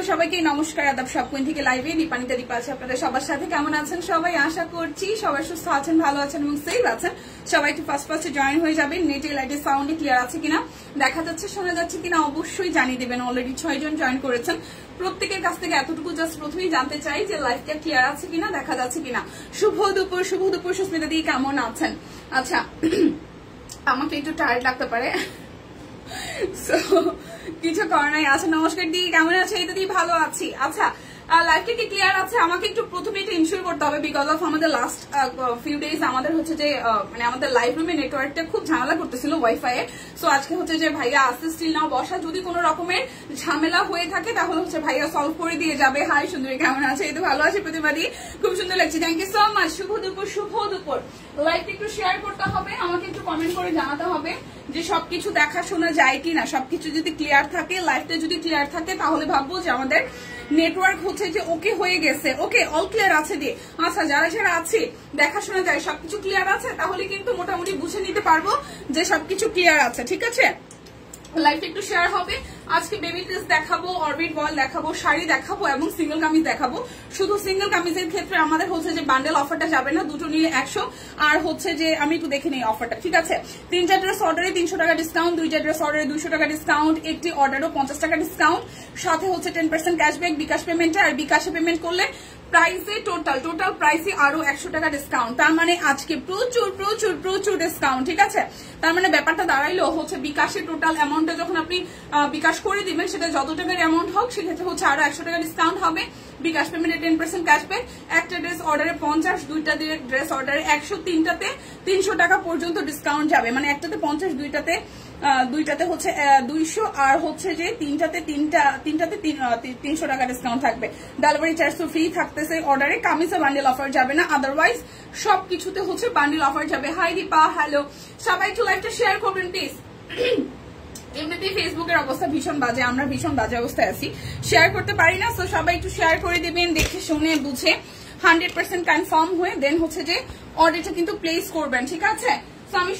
সবাইকে নমস্কার, আদাব। সব কুইন থেকে লাইভে দীপানিতা দীপা আছে আপনাদের সবার সাথে। কেমন আছেন সবাই? আশা করছি সবাই সুস্থ আছেন, ভালো আছেন এবং সেফ আছেন। সবাই একটু ফার্স্টে জয়েন হয়ে যাবেন। নেটে লাইটে সাউন্ডে ক্লিয়ার আছে কিনা, দেখা যাচ্ছে শোনা যাচ্ছে কিনা অবশ্যই জানিয়ে দেবেন। অলরেডি 6 জন জয়েন করেছেন। প্রত্যেকের কাছ থেকে এতটুকু জাস্ট প্রথমেই জানতে চাই যে লাইভটা ক্লিয়ার আছে কিনা, দেখা যাচ্ছে কিনা। শুভ দুপুর সুস্মিতা দি, কেমন আছেন? আচ্ছা, আমাকে একটু টায়ার্ড লাগতে পারে, কিছু করার নাই। আচ্ছা, নমস্কার দি, কেমন আছে? এটা দিয়ে ভালো আছি। আচ্ছা, লাইভটা কি ক্লিয়ার আছে? আমাকে একটু প্রথমে এটা ইনশিওর করতে হবে, বিকজ অফ আমাদের লাস্ট ফিউ ডেজ আমাদের হচ্ছে যে মানে আমাদের লাইভ রুমে নেটওয়ার্কটা খুব ঝামেলা করতেছিল ওয়াইফাই এ। সো আজকে হচ্ছে যে ভাইয়া আসতে স্টিল নাও বসা, যদি কোনো রকমের ঝামেলা হয়ে থাকে তাহলে হচ্ছে ভাইয়া সলভ করে দিয়ে যাবে। হাই সুন্দরী, কেমন আছে? এই তো ভালো আছে প্রতিবাদী, খুব সুন্দর লাগছে, থ্যাংক ইউ সো মাচ। শুভ দুপুর। লাইভটা একটু শেয়ার করতে হবে, আমাকে একটু কমেন্ট করে জানাতে হবে যে সবকিছু দেখা শোনা যায় কিনা। সবকিছু যদি ক্লিয়ার থাকে, লাইভটা যদি ক্লিয়ার থাকে, তাহলে ভাববো যে আমাদের নেটওয়ার্ক হচ্ছে যে ওকে হয়ে গেছে। ওকে, অল ক্লিয়ার আছে দিয়ে। আচ্ছা, যারা আছে দেখা শোনা যায়, সবকিছু ক্লিয়ার আছে, তাহলে কিন্তু মোটামুটি বুঝে নিতে পারবো যে সবকিছু ক্লিয়ার আছে। ঠিক আছে, লাইভটা একটু শেয়ার হবে। আজকে বেবি ড্রেস দেখাবো, অরবিট বল দেখাবো, শাড়ি দেখাবো এবং সিঙ্গেল কামিজ দেখাবো। শুধু সিঙ্গেল কামিজের ক্ষেত্রে আমাদের হচ্ছে যে বান্ডেল অফারটা যাবে না, দুটো নিলে 100। আর হচ্ছে যে আমি একটু দেখে নিই অফারটা। ঠিক আছে, 3টা ড্রেস অর্ডারে 300 টাকা ডিসকাউন্ট, 2টা ড্রেস অর্ডারে 200 টাকা ডিসকাউন্ট, একটি অর্ডারও 50 টাকা ডিসকাউন্ট, সাথে হচ্ছে 10% ক্যাশব্যাক বিকাশ পেমেন্টে। আর বিকাশে পেমেন্ট করলে প্রাইসে টোটাল প্রাইসে আরো 100 টাকা ডিসকাউন্ট। তার মানে আজকে প্রচুর ডিসকাউন্ট। ঠিক আছে, তার মানে ব্যাপারটা দাঁড়াইলো হচ্ছে বিকাশের টোটাল অ্যামাউন্টটা যখন আপনি বিকাশ করে দিবেন, সেটা যত টাকার অ্যামাউন্ট হোক সেক্ষেত্রে হচ্ছে আরো 100 টাকা ডিসকাউন্ট হবে। বিকাশ পেমেন্টে 10% ক্যাশব্যাক, একটা ড্রেস অর্ডারে 50, 2টা ড্রেস অর্ডারে 100, 3টাতে 300 টাকা পর্যন্ত ডিসকাউন্ট যাবে। মানে একটাতে 50, দুইটাতে হচ্ছে 200, আর হচ্ছে যে তিনটাতে 300 টাকা ডিসকাউন্ট থাকবে। ডেলিভারি চার্জ তো ফ্রি থাকতেছে অর্ডারে। কামিজে বান্ডেল অফার যাবে না, আদারওয়াইজ সবকিছুতে হচ্ছে বান্ডেল অফার যাবে। Hi Dipa, hello. সবাই একটু লাইভটা শেয়ার করবেন প্লিজ। এমনিতেই ফেসবুকের অবস্থা ভীষণ বাজে, আমরা ভীষণ বাজে অবস্থায় আছি, শেয়ার করতে পারি না। তো সবাই একটু শেয়ার করে দেবেন, দেখে শুনে বুঝে 100% কনফার্ম হয়ে দেন হচ্ছে যে অর্ডারটা কিন্তু প্লেস করবেন। ঠিক আছে, তো আমি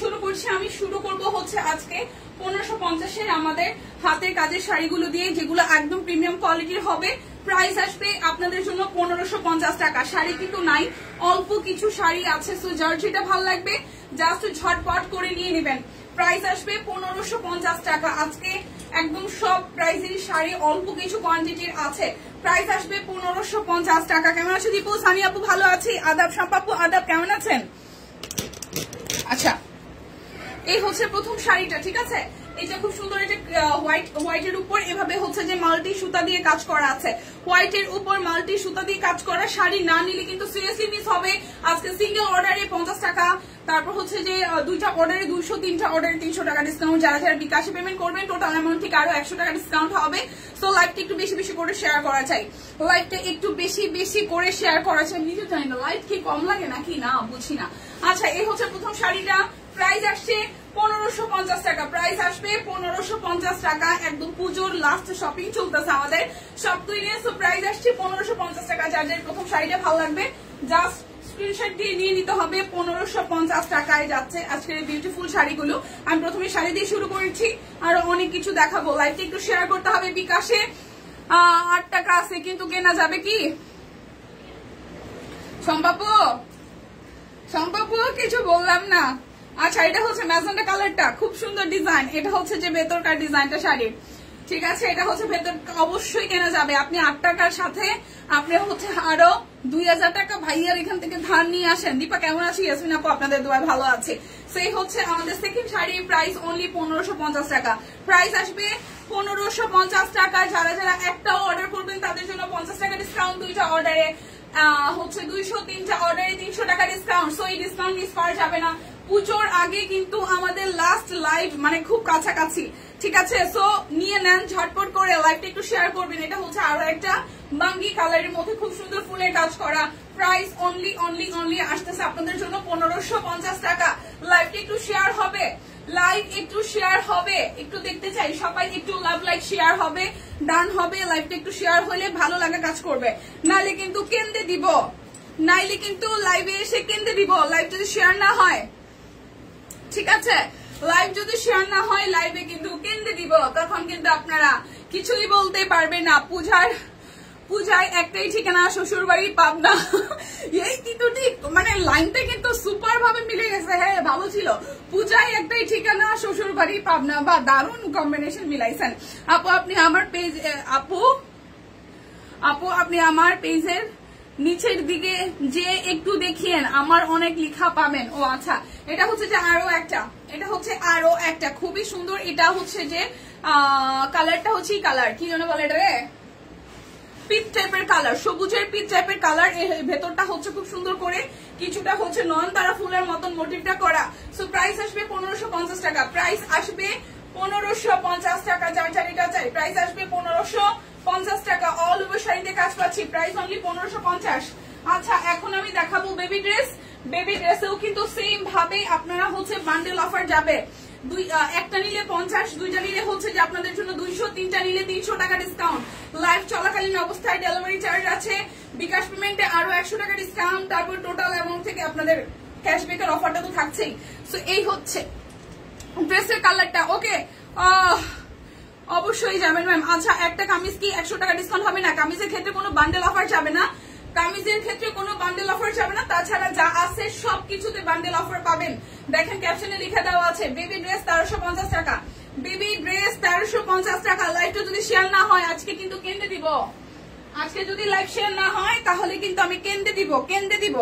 শুরু করব হচ্ছে আজকে 1550 আমাদের হাতের কাজের শাড়িগুলো দিয়ে, যেগুলো একদম প্রিমিয়াম কোয়ালিটির হবে। প্রাইস আসবে আপনাদের জন্য 1550 টাকা। শাড়ি কিন্তু নাই, অল্প কিছু শাড়ি আছে। সো যার যেটা ভালো লাগবে জাস্ট ঝটপট করে নিয়ে নেবেন। প্রাইস আসবে 1550 টাকা। আজকে একদম সব প্রাইসের শাড়ি, অল্প কিছু কোয়ান্টিটির আছে। প্রাইস আসবে 1550 টাকা। কেমন আছে দীপু? সানি আপু ভালো আছি। আদাব শাম্পাপু, আদাব, কেমন আছেন? আচ্ছা, এই হচ্ছে প্রথম শাড়িটা। ঠিক আছে, এটা খুব সুন্দর, এটা হোয়াইটের উপর এভাবে হচ্ছে যে মাল্টি সুতা দিয়ে কাজ করা আছে। হোয়াইটের উপর মাল্টি সুতা দিয়ে কাজ করা শাড়ি না নিলে কিন্তু সিরিয়াসলি মিস হবে। আজকে সিঙ্গেল অর্ডারে 50 টাকা, তারপর হচ্ছে যে 2টা অর্ডারে 200, 3টা অর্ডারে 300 টাকা ডিসকাউন্ট। যারা বিকাশে পেমেন্ট করবেন টোটাল অ্যামাউন্ট থেকে আরো 100 টাকা ডিসকাউন্ট হবে। সো লাইভটা একটু বেশি করে শেয়ার করা চাই, লাইভটা একটু বেশি করে শেয়ার করা চাই। নিজে জানি না লাইভ কি কম লাগে নাকি না, বুঝি না। আচ্ছা, এই হচ্ছে প্রথম শাড়িটা। প্রাইস আসছে 1550 টাকা। প্রাইস আসবে 1550 টাকা। একদম পুজোর লাস্ট শপিং চলতেছে আমাদের সব তুইনে। সো প্রাইস আসছে 1550 টাকা। যাদের প্রথম শাড়িটা ভালো লাগবে জাস্ট স্ক্রিনশট দিয়ে নিয়ে নিতে হবে। 1550 টাকায় যাচ্ছে আজকের এই বিউটিফুল শাড়িগুলো। আমি প্রথমে শাড়ি দিয়ে শুরু করেছি, আরো অনেক কিছু দেখাবো। লাইভটা একটু শেয়ার করতে হবে। বিকাশে 8 টাকা আছে, কিন্তু কেনা যাবে কি সম্পাপু? কিছু বললাম না। আচ্ছা, এটা হচ্ছে ম্যাজেন্টা কালারটা, খুব সুন্দর ডিজাইন। এটা হচ্ছে যে ভেতরকার ডিজাইনটা শাড়ির। ঠিক আছে, এটা হচ্ছে ভেতর, অবশ্যই কেনা যাবে। আপনি 8 টাকার সাথে আপনি হচ্ছে আরো 2000 টাকা ভাইয়ার এখান থেকে ধার নিয়ে আসেন। দীপা কেমন আছি? ইয়াসমিন আপু আপনাদের দোয়ায় ভালো আছে। সেই হচ্ছে আমাদের সেকেন্ড শাড়ি। প্রাইস অনলি 1550 টাকা। প্রাইস আসবে 1550 টাকা। যারা একটা অর্ডার করবেন তাদের জন্য 50 টাকা ডিসকাউন্ট, 2টা অর্ডারে হচ্ছে 200, 3টা অর্ডারে 300 টাকা ডিসকাউন্ট। সো এই ডিসকাউন্ট মিস করা যাবে না। পুজোর আগে কিন্তু আমাদের লাস্ট লাইভ, মানে খুব কাছাকাছি। ঠিক আছে, সো নিয়ে নেন ঝটপট করে। লাইভটা একটু শেয়ার করবেন। এটা হচ্ছে আরো একটা বাঙ্গি কালারের মধ্যে খুব সুন্দর ফুলের কাজ করা। প্রাইস অনলি আসতেছে আপনাদের জন্য 1550 টাকা। লাইভটা একটু শেয়ার হবে, একটু দেখতে চাই সবাই। একটু লাভ লাইক শেয়ার হবে, ডান হবে। লাইভটা একটু শেয়ার হলে ভালো লাগা কাজ করবে, নাইলে কিন্তু কেন্দ্রে দিব, লাইভে এসে কেন্দ্রে দিব লাইভ যদি শেয়ার না হয়। ঠিক আছে, লাইভ যদি শেয়ার না হয় লাইভে কিন্তু কেন্দ্রে দিব, তখন কিন্তু আপনারা কিছুই বলতে পারবেন না। পূজার পূজায় একটাই ঠিকানা, শ্বশুর বাড়ি পাবনা। এই কিন্তু ঠিক মানে লাইনটা কিন্তু সুপার ভাবে মিলে গেছে। হ্যাঁ ভালো ছিল, পূজায় একটাই ঠিকানা, শ্বশুর বাড়ি পাবনা। বা দারুণ কম্বিনেশন মিলাইছেন আপু। আপনি আমার পেজ আপু আপনি আমার পেজের নিচের দিকে যে একটু দেখিয়েন, আমার অনেক লেখা পাবেন। ও আচ্ছা, এটা হচ্ছে যে আরো একটা, এটা হচ্ছে আরো একটা খুবই সুন্দর। এটা হচ্ছে যে কালারটা হচ্ছে কালার কি যেন বলে এটা রে, পিচ টাইপের কালার, সবুজের পিচ টাইপের কালার। ভেতরটা হচ্ছে খুব সুন্দর করে কিছুটা হচ্ছে নয়নতারা ফুলের মতন মোটিভটা করা। সো প্রাইস আসবে 1550 টাকা। প্রাইস আসবে 1550 টাকা। যার চারিটা চাই প্রাইস আসবে 1550 টাকা। অল ওভার শাড়িতে কাজ পাচ্ছি, প্রাইস অনলি 1550। আচ্ছা এখন আমি দেখাবো বেবি ড্রেস। বেবি ড্রেসেও কিন্তু সেম ভাবে আপনারা হচ্ছে বান্ডেল অফার যাবে। একটা নিলে 50, দুইটা নিলে হচ্ছে যে আপনাদের জন্য 200, তিনটা নিলে 300 টাকা ডিসকাউন্ট। লাইভ চলাকালীন অবস্থায় ডেলিভারি চার্জ আছে, বিকাশ পেমেন্টে আরো 100 টাকা ডিসকাউন্ট, তারপর টোটাল অ্যামাউন্ট থেকে আপনাদের ক্যাশব্যাকের অফারটা তো থাকছেই। সো এই হচ্ছে ড্রেসের কালারটা। ওকে অবশ্যই যাবেন ম্যাম। আচ্ছা একটা কামিজ কি 100 টাকা ডিসকাউন্ট হবে না? কামিজের ক্ষেত্রে কোনো বান্ডেল অফার যাবে না, কামিজের ক্ষেত্রে কোনো বান্ডেল অফার যাবে না। তাছাড়া যা আছে সবকিছুতে বান্ডেল অফার পাবেন। দেখেন ক্যাপশনে লিখে দেওয়া আছে বেবি ড্রেস 1350 টাকা, বেবি ড্রেস 1350 টাকা। লাইভটা যদি শেয়ার না হয় আজকে কিন্তু কেন্দ্রে দিব, আজকে যদি লাইভ শেয়ার না হয় তাহলে কিন্তু আমি কেন্দ্রে দিব।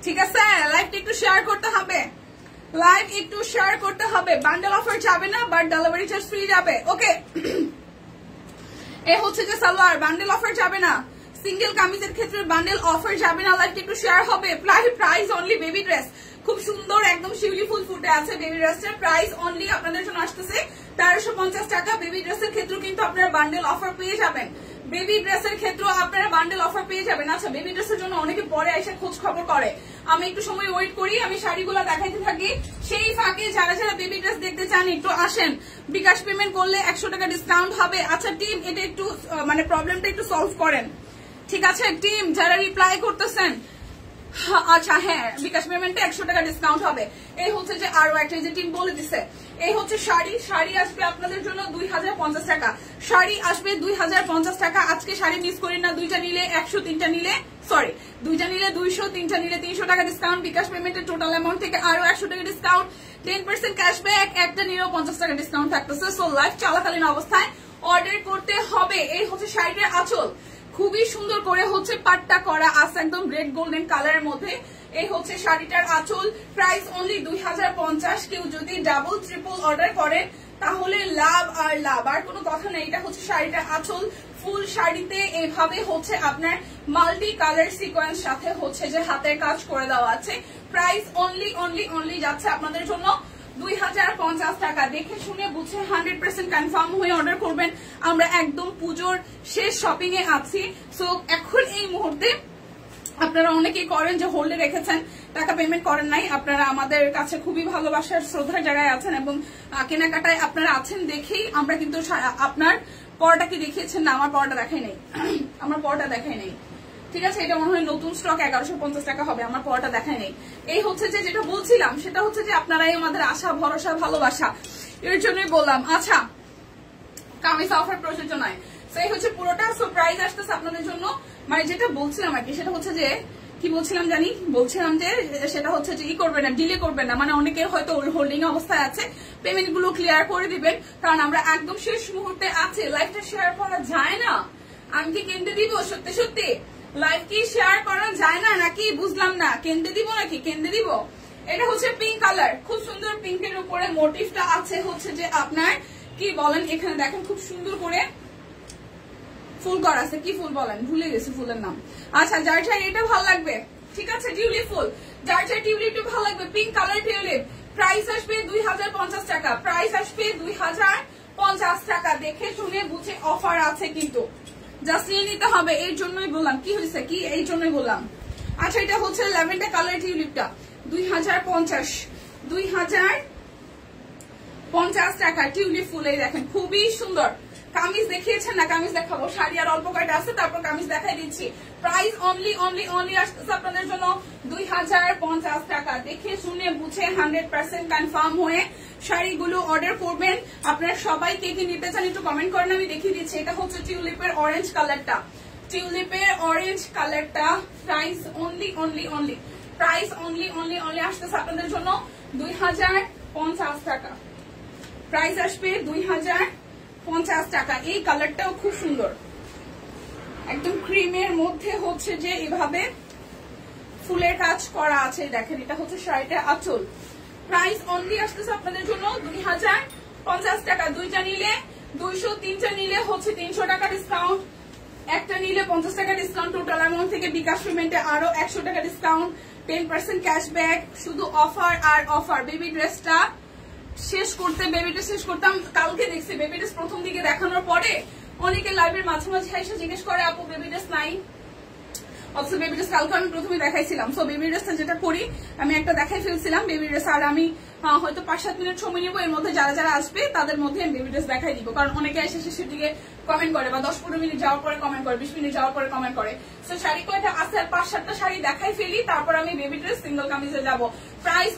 ঠিক আছে, লাইভটা একটু শেয়ার করতে হবে, লাইভ একটু শেয়ার করতে হবে। বান্ডেল অফার যাবে না, বাট ডেলিভারি চার্জ ফ্রি যাবে। ওকে এ হচ্ছে যে সালোয়ার, বান্ডেল অফার যাবে না। সিঙ্গেল কামিজের ক্ষেত্রে বান্ডেল অফার যাবে না, লাইভটা একটু শেয়ার হবে। প্রাইস অনলি বেবি ড্রেস, খুব সুন্দর একদম শিউলি ফুল ফুটে আছে বেবি ড্রেসের। প্রাইস অনলি আপনাদের জন্য আসতেছে 1350 টাকা। বেবি ড্রেসের ক্ষেত্রেও কিন্তু আপনারা বান্ডেল অফার পেয়ে যাবেন, বেবি ড্রেসের ক্ষেত্রেও আপনারা বান্ডেল অফার পেয়ে যাবেন। আচ্ছা বেবি ড্রেসের জন্য অনেকে পরে এসে খোঁজ খবর করে, আমি একটু সময় ওয়েট করি, আমি শাড়িগুলো দেখাইতে থাকি। সেই ফাঁকে যারা যারা বেবি ড্রেস দেখতে চান একটু আসেন, বিকাশ পেমেন্ট করলে 100 টাকা ডিসকাউন্ট হবে। আচ্ছা টিম এটা একটু মানে প্রবলেমটা একটু সলভ করেন, ঠিক আছে টিম যারা রিপ্লাই করতেছেন। আচ্ছা হ্যাঁ বিকাশ পেমেন্টে 100 টাকা ডিসকাউন্ট হবে। এই হচ্ছে যে আরো একটা যে টিম বলে দিছে, এই হচ্ছে শাড়ি আসবে আপনাদের জন্য 2050 টাকা। শাড়ি আসবে 2050 টাকা। আজকে শাড়ি মিস করি না, দুইটা নিলে 100, তিনটা নিলে দুইটা নিলে 200, তিনটা নিলে 300 টাকা ডিসকাউন্ট। বিকাশ পেমেন্টের টোটাল অ্যামাউন্ট থেকে আরো 100 টাকা ডিসকাউন্ট, 10% ক্যাশব্যাক, একটা নিলেও 50 টাকা ডিসকাউন্ট থাকতেছে। সো লাইভ চলাকালীন অবস্থায় অর্ডার করতে হবে। এই হচ্ছে শাড়িটার আঁচল, খুবই সুন্দর করে হচ্ছে পাট্টা করা আছে একদম রেড গোল্ডেন কালারের মধ্যে। এই হচ্ছে শাড়িটার আঁচল, প্রাইস অনলি 2050। কেউ যদি ডাবল ট্রিপল অর্ডার করেন তাহলে লাভ আর লাভ, আর কোনো কথা নেই। এটা হচ্ছে শাড়িটার আঁচল, ফুল শাড়িতে এভাবে হচ্ছে আপনার মাল্টি কালার সিকোয়েন্স সাথে হচ্ছে যে হাতের কাজ করে দেওয়া আছে। প্রাইস অনলি যাচ্ছে আপনাদের জন্য 2050 টাকা। দেখে শুনে বুঝে 100% কনফার্ম হয়ে অর্ডার করবেন। আমরা একদম পুজোর শেষ শপিং এ আছি। সো এখন এই মুহূর্তে আপনারা অনেকেই করেন যে হোল্ডে রেখেছেন, টাকা পেমেন্ট করেন নাই। আপনারা আমাদের কাছে খুবই ভালোবাসার শ্রদ্ধার জায়গায় আছেন এবং কেনাকাটায় আপনারা আছেন দেখেই আমরা কিন্তু আপনার পরটা কি দেখিয়েছেন না, আমার পরটা দেখাই নেই, আমার পরটা দেখাই নেই। ঠিক আছে, এটা মনে হয় নতুন স্টক 1150 টাকা হবে, আমার পরটা দেখাই নেই। এই হচ্ছে যে যেটা বলছিলাম সেটা হচ্ছে যে আপনারাই আমাদের আশা ভরসা ভালোবাসা, এর জন্যই বললাম। আচ্ছা কামিজ অফার প্রযোজ্য নয়। এই হচ্ছে পুরোটা। সো প্রাইস আসতেছে আপনাদের জন্য, মানে যেটা বলছিলাম আর কি সেটা হচ্ছে যে কি বলছিলাম জানি, বলছিলাম যে সেটা হচ্ছে যে করবেন না, ডিলে করবেন না। মানে অনেকে হয়তো হোল্ডিং অবস্থায় আছে, পেমেন্ট গুলো ক্লিয়ার করে দিবেন, কারণ আমরা একদম শেষ মুহূর্তে আছে। লাইভটা শেয়ার করা যায় না, আমি কি কেন্দ্রে দিব? সত্যি সত্যি লাইভ কি শেয়ার করা যায় না নাকি বুঝলাম না। কেন্দ্রে দিব নাকি? কেন্দ্রে দিব। এটা হচ্ছে পিঙ্ক কালার, খুব সুন্দর পিঙ্কের উপরে মোটিভটা আছে হচ্ছে যে আপনার কি বলেন, এখানে দেখেন খুব সুন্দর করে ফুল করা আছে। কি ফুল বলেন, ভুলে গেছি ফুলের নাম। আচ্ছা যার চাই এটা ভালো লাগবে, ঠিক আছে টিউলিপ ফুল, যার চাই টিউলিপটা ভালো লাগবে, পিঙ্ক কালার টিউলিপ। প্রাইস আসবে 2050 টাকা। প্রাইস আসবে 2050 টাকা। দেখে শুনে বুঝে অফার আছে কিন্তু জাস্ট নিয়ে নিতে হবে, এর জন্যই বললাম। কি হয়েছে কি, এই জন্যই বললাম। আচ্ছা এটা হচ্ছে ল্যাভেন্ডার কালার টিউলিপটা 2050 টাকা। টিউলিপ ফুল এই দেখেন খুবই সুন্দর। কামিজ দেখিয়েছেন না, কামিজ দেখাবো। শাড়ি আর অল্প কয়টা আছে, তারপর কামিজ দেখাই দিচ্ছি। প্রাইস অনলি আসতেছে আপনাদের জন্য 2050 টাকা। দেখে শুনে বুঝে 100% কনফার্ম হয়ে শাড়িগুলো অর্ডার করবেন। আপনারা সবাই কে কি নিতে চান একটু কমেন্ট করেন, আমি দেখিয়ে দিচ্ছি। এটা হচ্ছে টিউলিপের অরেঞ্জ কালারটা, টিউলিপের অরেঞ্জ কালারটা প্রাইস অনলি প্রাইস অনলি আসতেছে আপনাদের জন্য 2050 টাকা। প্রাইস আসবে 2050 টাকা। এই কালারটাও খুব সুন্দর, একদম ক্রিমের মধ্যে হচ্ছে যে এভাবে ফুলের কাজ করা আছে। দেখেন এটা হচ্ছে শাড়িটা আঁচল। প্রাইস অনলি আসতেছে আপনাদের জন্য 2050 টাকা। দুইটা নিলে 200, তিনটা নিলে হচ্ছে 300 টাকা ডিসকাউন্ট, একটা নিলে 50 টাকা ডিসকাউন্ট। টোটাল অ্যামাউন্ট থেকে বিকাশ পেমেন্টে আরো 100 টাকা ডিসকাউন্ট, 10% ক্যাশব্যাক। শুধু অফার আর অফার। বেবি ড্রেসটা শেষ করতাম কালকে দেখছি। বেবি ড্রেস প্রথম দিকে দেখানোর পরে অনেকে লাইভের মাঝে এসে জিজ্ঞেস করে আপু বেবি ড্রেস নাই। অবশ্য বেবি ড্রেস কালকে আমি প্রথমে দেখাইছিলাম। সো বেবি ড্রেসটা যেটা করি আমি একটা দেখাই ফেলছিলাম বেবি ড্রেস, আর আমি হয়তো 5-7 মিনিট সময় নিবো। এর মধ্যে যারা যারা আসবে তাদের মধ্যে আমি বেবি ড্রেস দেখাই দিব, কারণ অনেকে এসে শেষের দিকে কমেন্ট করে বা 10-15 মিনিট যাওয়ার পরে কমেন্ট করে, 20 মিনিট যাওয়ার পরে কমেন্ট করে। সো শাড়ি কয়টা আছে আর 5-7টা শাড়ি দেখাই ফেলি, তারপর আমি বেবি ড্রেস সিঙ্গেল কামিজে যাব। প্রাইস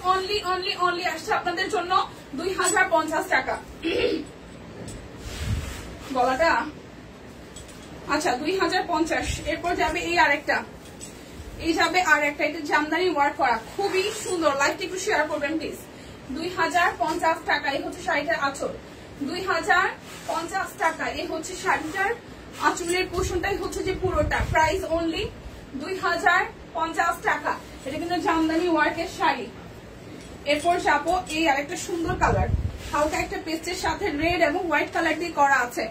অনলি আসছে আপনাদের জন্য 2050 টাকা। গলাটা আচ্ছা 2050। এরপর যাবে এই আরেকটা, এটা জামদানি ওয়ার্ক করা, খুবই সুন্দর। লাইভটা একটু শেয়ার করবেন প্লিজ। 2050 টাকা। এই হচ্ছে শাড়িটার আঁচল, 2050 টাকা। এই হচ্ছে শাড়িটার আঁচলের পোর্শনটাই হচ্ছে যে পুরোটা। প্রাইস অনলি 2050 টাকা। এটা কিন্তু জামদানি ওয়ার্কের শাড়ি। এরপর যাবো এই আরেকটা সুন্দর কালার, হালকা একটা পেস্টের সাথে রেড এবং হোয়াইট কালার দিয়ে করা আছে।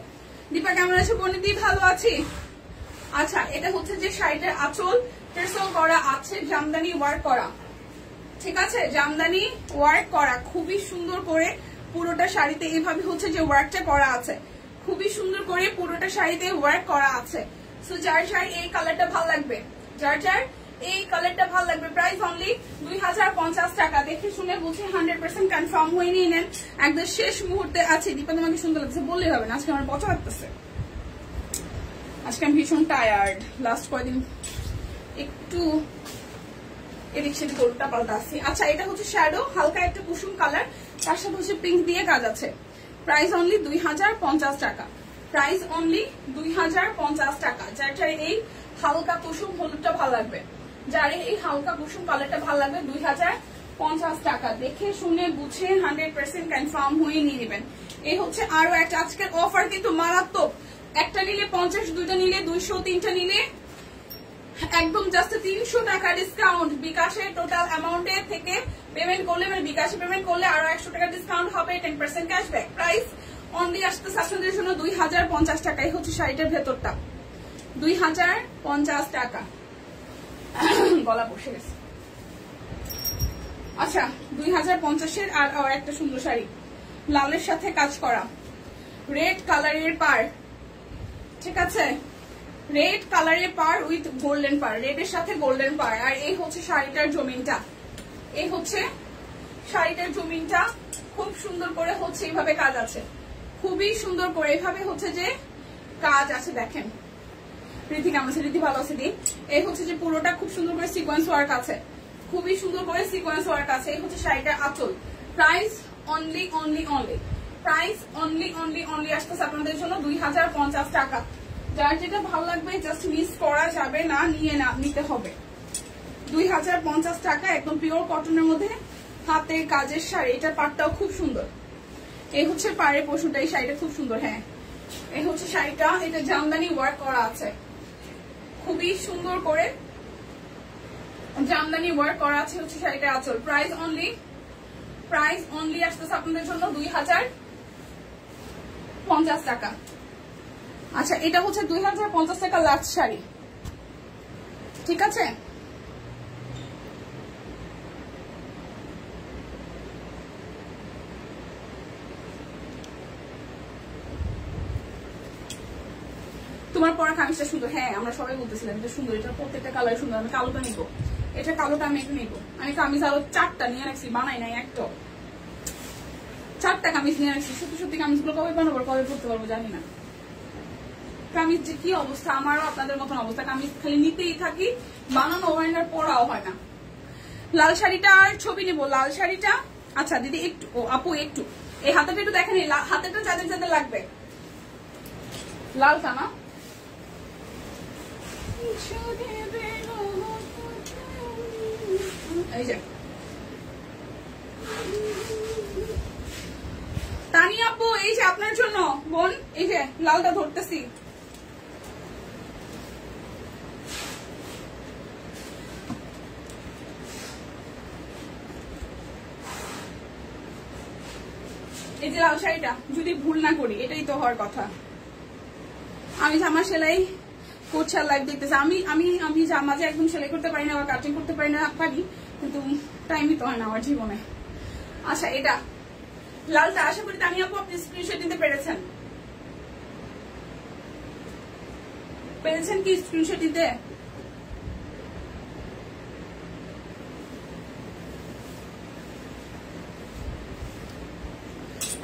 দীপা কেমন আছে? বনিদি ভালো আছি। আচ্ছা এটা হচ্ছে যে শাড়িটার আঁচল টেসল করা আছে, জামদানি ওয়ার্ক করা। ঠিক আছে, জামদানি ওয়ার্ক করা, খুবই সুন্দর করে পুরোটা শাড়িতে এইভাবে হচ্ছে যে ওয়ার্কটা করা আছে। খুবই সুন্দর করে পুরোটা শাড়িতে ওয়ার্ক করা আছে। সো যার এই কালারটা ভালো লাগবে, এই কালারটা ভালো লাগবে। প্রাইস অনলি 2050 টাকা। দেখে শুনে বুঝে 100% কনফার্ম হয়ে নিয়ে নেন। একদম শেষ মুহূর্তে আছে। দীপা তোমাকে সুন্দর লাগছে বললেই হবে না, আজকে আমার পচা লাগতেছে। আজকে আমি ভীষণ টায়ার্ড, লাস্ট কয়েকদিন একটু এদিক সেদিক উল্টা পাল্টা আসছি। আচ্ছা এটা হচ্ছে শ্যাডো, হালকা একটা কুসুম কালার, তার সাথে হচ্ছে পিঙ্ক দিয়ে কাজ আছে। প্রাইস অনলি 2050 টাকা। প্রাইস অনলি 2050 টাকা। যার এই হালকা কুসুম হলুদটা ভালো লাগবে, যার এই হালকা কুসুম কালারটা ভালো লাগবে, 2050 টাকা। দেখে শুনে বুঝে 100% কনফার্ম হয়ে নিয়ে নেবেন। এই হচ্ছে আরো একটা আজকের অফার কিন্তু মারাত্মক। একটা নিলে 50, দুইটা নিলে 200, তিনটা নিলে একদম জাস্ট 300 টাকা ডিসকাউন্ট। বিকাশে টোটাল অ্যামাউন্টের থেকে পেমেন্ট করলে, মানে বিকাশে পেমেন্ট করলে আরো 100 টাকা ডিসকাউন্ট হবে, 10% ক্যাশব্যাক। প্রাইস অনলি আসতেছে আপনাদের জন্য 2050 টাকা। এই হচ্ছে শাড়িটার ভেতরটা, 2050 টাকা। গলা বসে গেছে। আচ্ছা 2050-এর আর একটা সুন্দর শাড়ি, লালের সাথে কাজ করা, রেড কালারের পার। ঠিক আছে, রেড কালারের পার উইথ গোল্ডেন পার, রেডের সাথে গোল্ডেন পার। আর এই হচ্ছে শাড়িটার জমিনটা, এই হচ্ছে শাড়িটার জমিনটা। খুব সুন্দর করে হচ্ছে এইভাবে কাজ আছে, খুবই সুন্দর করে এইভাবে হচ্ছে যে কাজ আছে। দেখেন রীতি কেমন আছে? রীতি ভালো আছে দি। এই হচ্ছে যে পুরোটা খুব সুন্দর করে সিকোয়েন্স ওয়ার্ক আছে, খুবই সুন্দর করে সিকোয়েন্স ওয়ার্ক আছে। এই হচ্ছে শাড়িটার আঁচল। প্রাইস অনলি প্রাইস অনলি আসতেছে আপনাদের জন্য 2050 টাকা। যার যেটা ভালো লাগবে জাস্ট মিস করা যাবে না, নিতে হবে। 2050 টাকা, একদম পিওর কটনের মধ্যে হাতের কাজের শাড়ি। এটার পাটটাও খুব সুন্দর। এই হচ্ছে পাড়ের পশুটা, এই শাড়িটা খুব সুন্দর। হ্যাঁ এই হচ্ছে শাড়িটা, এটা জামদানি ওয়ার্ক করা আছে, খুবই সুন্দর করে জামদানি ওয়ার্ক করা আছে। হচ্ছে শাড়িটার আঁচল। প্রাইস অনলি আসতেছে আপনাদের জন্য 2050 টাকা। আচ্ছা এটা হচ্ছে 2050 টাকা লাস্ট শাড়ি। ঠিক আছে, তোমার পরা কামিজটা সুন্দর। হ্যাঁ আমরা সবাই বলতেছিলাম এটা সুন্দর, এটা প্রত্যেকটা কালার সুন্দর। আমি কালোটা নিবো, এটা কালোটা আমি একটু নিবো। আমি কামিজ আরো 4টা নিয়ে রাখছি, বানাই নাই একটা। 4টা কামিজ নিয়ে রাখছি। সত্যি কামিজগুলো কবে বানাবো, কবে পড়তে পারবো জানি না। কামিজ যে কি অবস্থা, আমারও আপনাদের মতন অবস্থা। কামিজ খালি নিতেই থাকি, বানানো হয় না, পরাও হয় না। লাল শাড়িটা আর ছবি নিবো, লাল শাড়িটা। আচ্ছা দিদি একটু, ও আপু একটু এই হাতেটা একটু দেখেন, হাতেটা যাদের যাদের লাগবে। লালটা না, এই যে তানিয়া আপু, এই যে আপনার জন্য বোন, এই যে লালটা ধরতেছি। এই যে লাল শাড়িটা, যদি ভুল না করি এটাই তো হওয়ার কথা। আমি জামা সেলাই করছি আর লাইভ দেখতেছি। আমি আমি আমি জামা যে একদম সেলাই করতে পারি না বা কাটিং করতে পারি না, পারি, কিন্তু টাইমই তো হয় না আমার জীবনে। আচ্ছা, এটা লালটা আশা করি তানিয়া আপু আপনি স্ক্রিনশট নিতে পেরেছেন। পেরেছেন কি স্ক্রিনশট নিতে?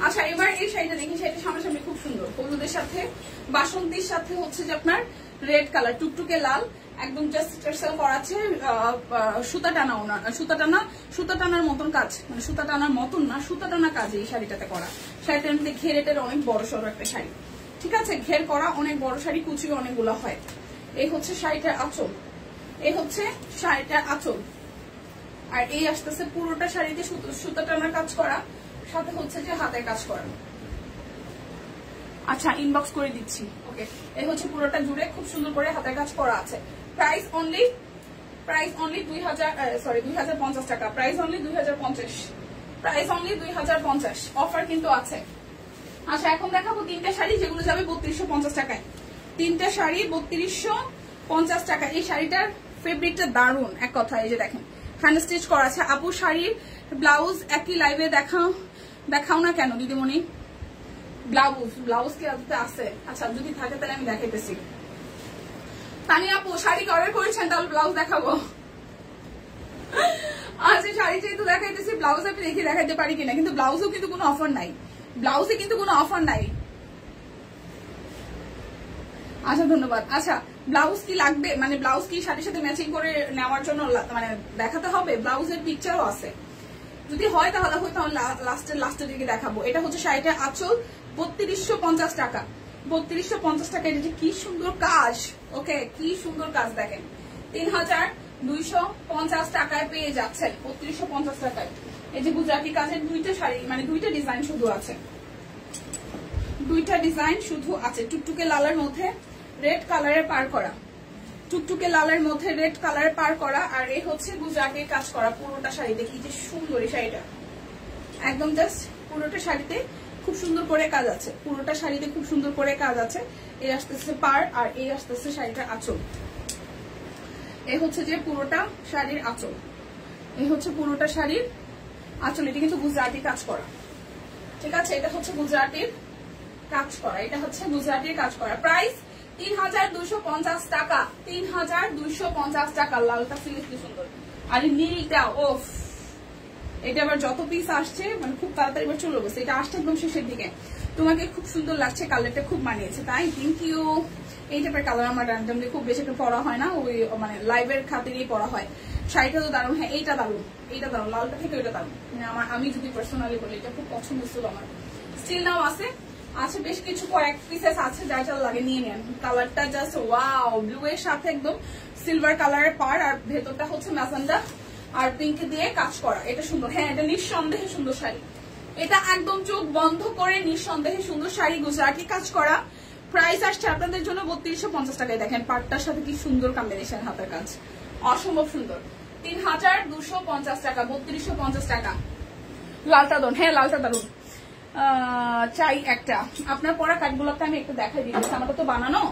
আচ্ছা, এবার এই শাড়িটা দেখি। শাড়িটা সামনাসামনি খুব সুন্দর, হলুদের সাথে বাসন্তীর সাথে হচ্ছে যে আপনার রেড কালার, টুকটুকে লাল, একদম জাস্ট টার্সেল করা আছে, সুতা টানা ওনার, সুতা টানার মতন কাজ, মানে সুতা টানার মতন না, সুতা টানা কাজ এই শাড়িটাতে করা। শাড়িটার মধ্যে ঘেরেটের অনেক বড় সড়ো একটা শাড়ি, ঠিক আছে, ঘের করা অনেক বড় শাড়ি, কুচি অনেকগুলো হয়। এই হচ্ছে শাড়িটার আঁচল, এই হচ্ছে শাড়িটার আঁচল, আর এই আসতেছে পুরোটা শাড়িতে সুতা টানার কাজ করা, সাথে হচ্ছে যে হাতের কাজ করা। আচ্ছা, ইনবক্স করে দিচ্ছি। ওকে, এই হচ্ছে পুরোটা জুড়ে খুব সুন্দর করে হাতের কাজ করা আছে। প্রাইস অনলি 2050 টাকা। Price only 2050, price only 2050, offer কিন্তু আছে। আচ্ছা, এখন দেখাবো তিনটা শাড়ি যেগুলো যাবে 3250 টাকায়। তিনটা শাড়ি 3250 টাকা। এই শাড়িটার ফেব্রিকটা দারুণ এক কথা। এই যে দেখেন, হ্যান্ড স্টিচ করা আছে। আপু শাড়ির ব্লাউজ একই লাইভে দেখাও না কেন দিদিমণি? ব্লাউজ কি আছে? আচ্ছা, যদি থাকে তাহলে আমি দেখাইতেছি। তানি আপু শাড়ি অর্ডার করেছেন, তাহলে ব্লাউজ দেখাবো। আচ্ছা, শাড়ি যেহেতু দেখাইতেছি, ব্লাউজ আপনি দেখে দেখাইতে পারি কিনা, কিন্তু ব্লাউজও কিন্তু কোনো অফার নাই, ব্লাউজে কিন্তু কোনো অফার নাই। আচ্ছা, ধন্যবাদ। আচ্ছা, ব্লাউজ কি লাগবে, মানে ব্লাউজ কি শাড়ির সাথে ম্যাচিং করে নেওয়ার জন্য মানে দেখাতে হবে? ব্লাউজের পিকচারও আছে, যদি হয় তাহলে লাস্টের দিকে দেখাবো। এটা হচ্ছে শাড়িটা আঁচল, 3250 টাকা। 3250 টাকা। এটা কি সুন্দর কাজ, ওকে, কি সুন্দর কাজ দেখেন। 3250 টাকায় পেয়ে যাচ্ছেন 3250 টাকায়। এই যে গুজরাটি কাজের দুইটা শাড়ি, মানে দুইটা ডিজাইন শুধু আছে, দুইটা ডিজাইন শুধু আছে। টুকটুকে লালের মধ্যে রেড কালারের পার করা, টুকটুকে লালের মধ্যে রেড কালারের পার করা, আর এই হচ্ছে গুজরাটির কাজ করা পুরোটা শাড়ি। দেখি যে সুন্দর এই শাড়িটা, একদম জাস্ট পুরোটা শাড়িতে খুব সুন্দর করে কাজ আছে, পুরোটা শাড়িতে খুব সুন্দর করে কাজ আছে। এই আসতেছে পার, আর এই আসতেছে শাড়িটার আঁচল। এই হচ্ছে যে পুরোটা শাড়ির আঁচল, এই হচ্ছে পুরোটা শাড়ির আঁচল। এটা কিন্তু গুজরাটি কাজ করা, ঠিক আছে, এটা হচ্ছে গুজরাটির কাজ করা, এটা হচ্ছে গুজরাটির কাজ করা। প্রাইস 3250 টাকা, 3250 টাকা। লালটা সিরিয়াসলি সুন্দর, আর নীলটা ওফ, এটা আবার যত পিস আসছে মানে খুব তাড়াতাড়ি এবার চলে গেছে। এটা আসছে একদম শেষের দিকে। তোমাকে খুব সুন্দর লাগছে, কালারটা খুব মানিয়েছে, তাই থ্যাংক ইউ। এই টাইপের কালার আমার র্যান্ডমলি খুব বেশি একটা পরা হয় না, ওই মানে লাইভের খাতিরেই পরা হয়। শাড়িটা তো দারুণ। হ্যাঁ, এইটা দারুণ, এইটা দারুণ, লালটা থেকে ওইটা দারুণ। মানে আমি যদি পার্সোনালি বলি, এটা খুব পছন্দ ছিল আমার। স্টিল নাও আছে, আছে বেশ কিছু, কয়েক পিসেস আছে, যা যা লাগে নিয়ে নেন। কালারটা জাস্ট ওয়াও, ব্লু এর সাথে একদম সিলভার কালারের পার, আর ভেতরটা হচ্ছে ম্যাজেন্ডা আর পিঙ্ক দিয়ে কাজ করা। এটা সুন্দর, হ্যাঁ, এটা নিঃসন্দেহে সুন্দর শাড়ি, এটা একদম চোখ বন্ধ করে নিঃসন্দেহে সুন্দর শাড়ি, গুজরাটি কাজ করা। প্রাইস আসছে আপনাদের জন্য 3250 টাকায়। দেখেন পাটটার সাথে কি সুন্দর কম্বিনেশন, হাতের কাজ অসম্ভব সুন্দর। 3250 টাকা, 3250 টাকা। লালটা দারুন, হ্যাঁ লালটা দারুন। চাই একটা। আপনার পরা কাঠগোলাপটা আমি একটু দেখাই দিচ্ছি, আমারটা তো বানানো।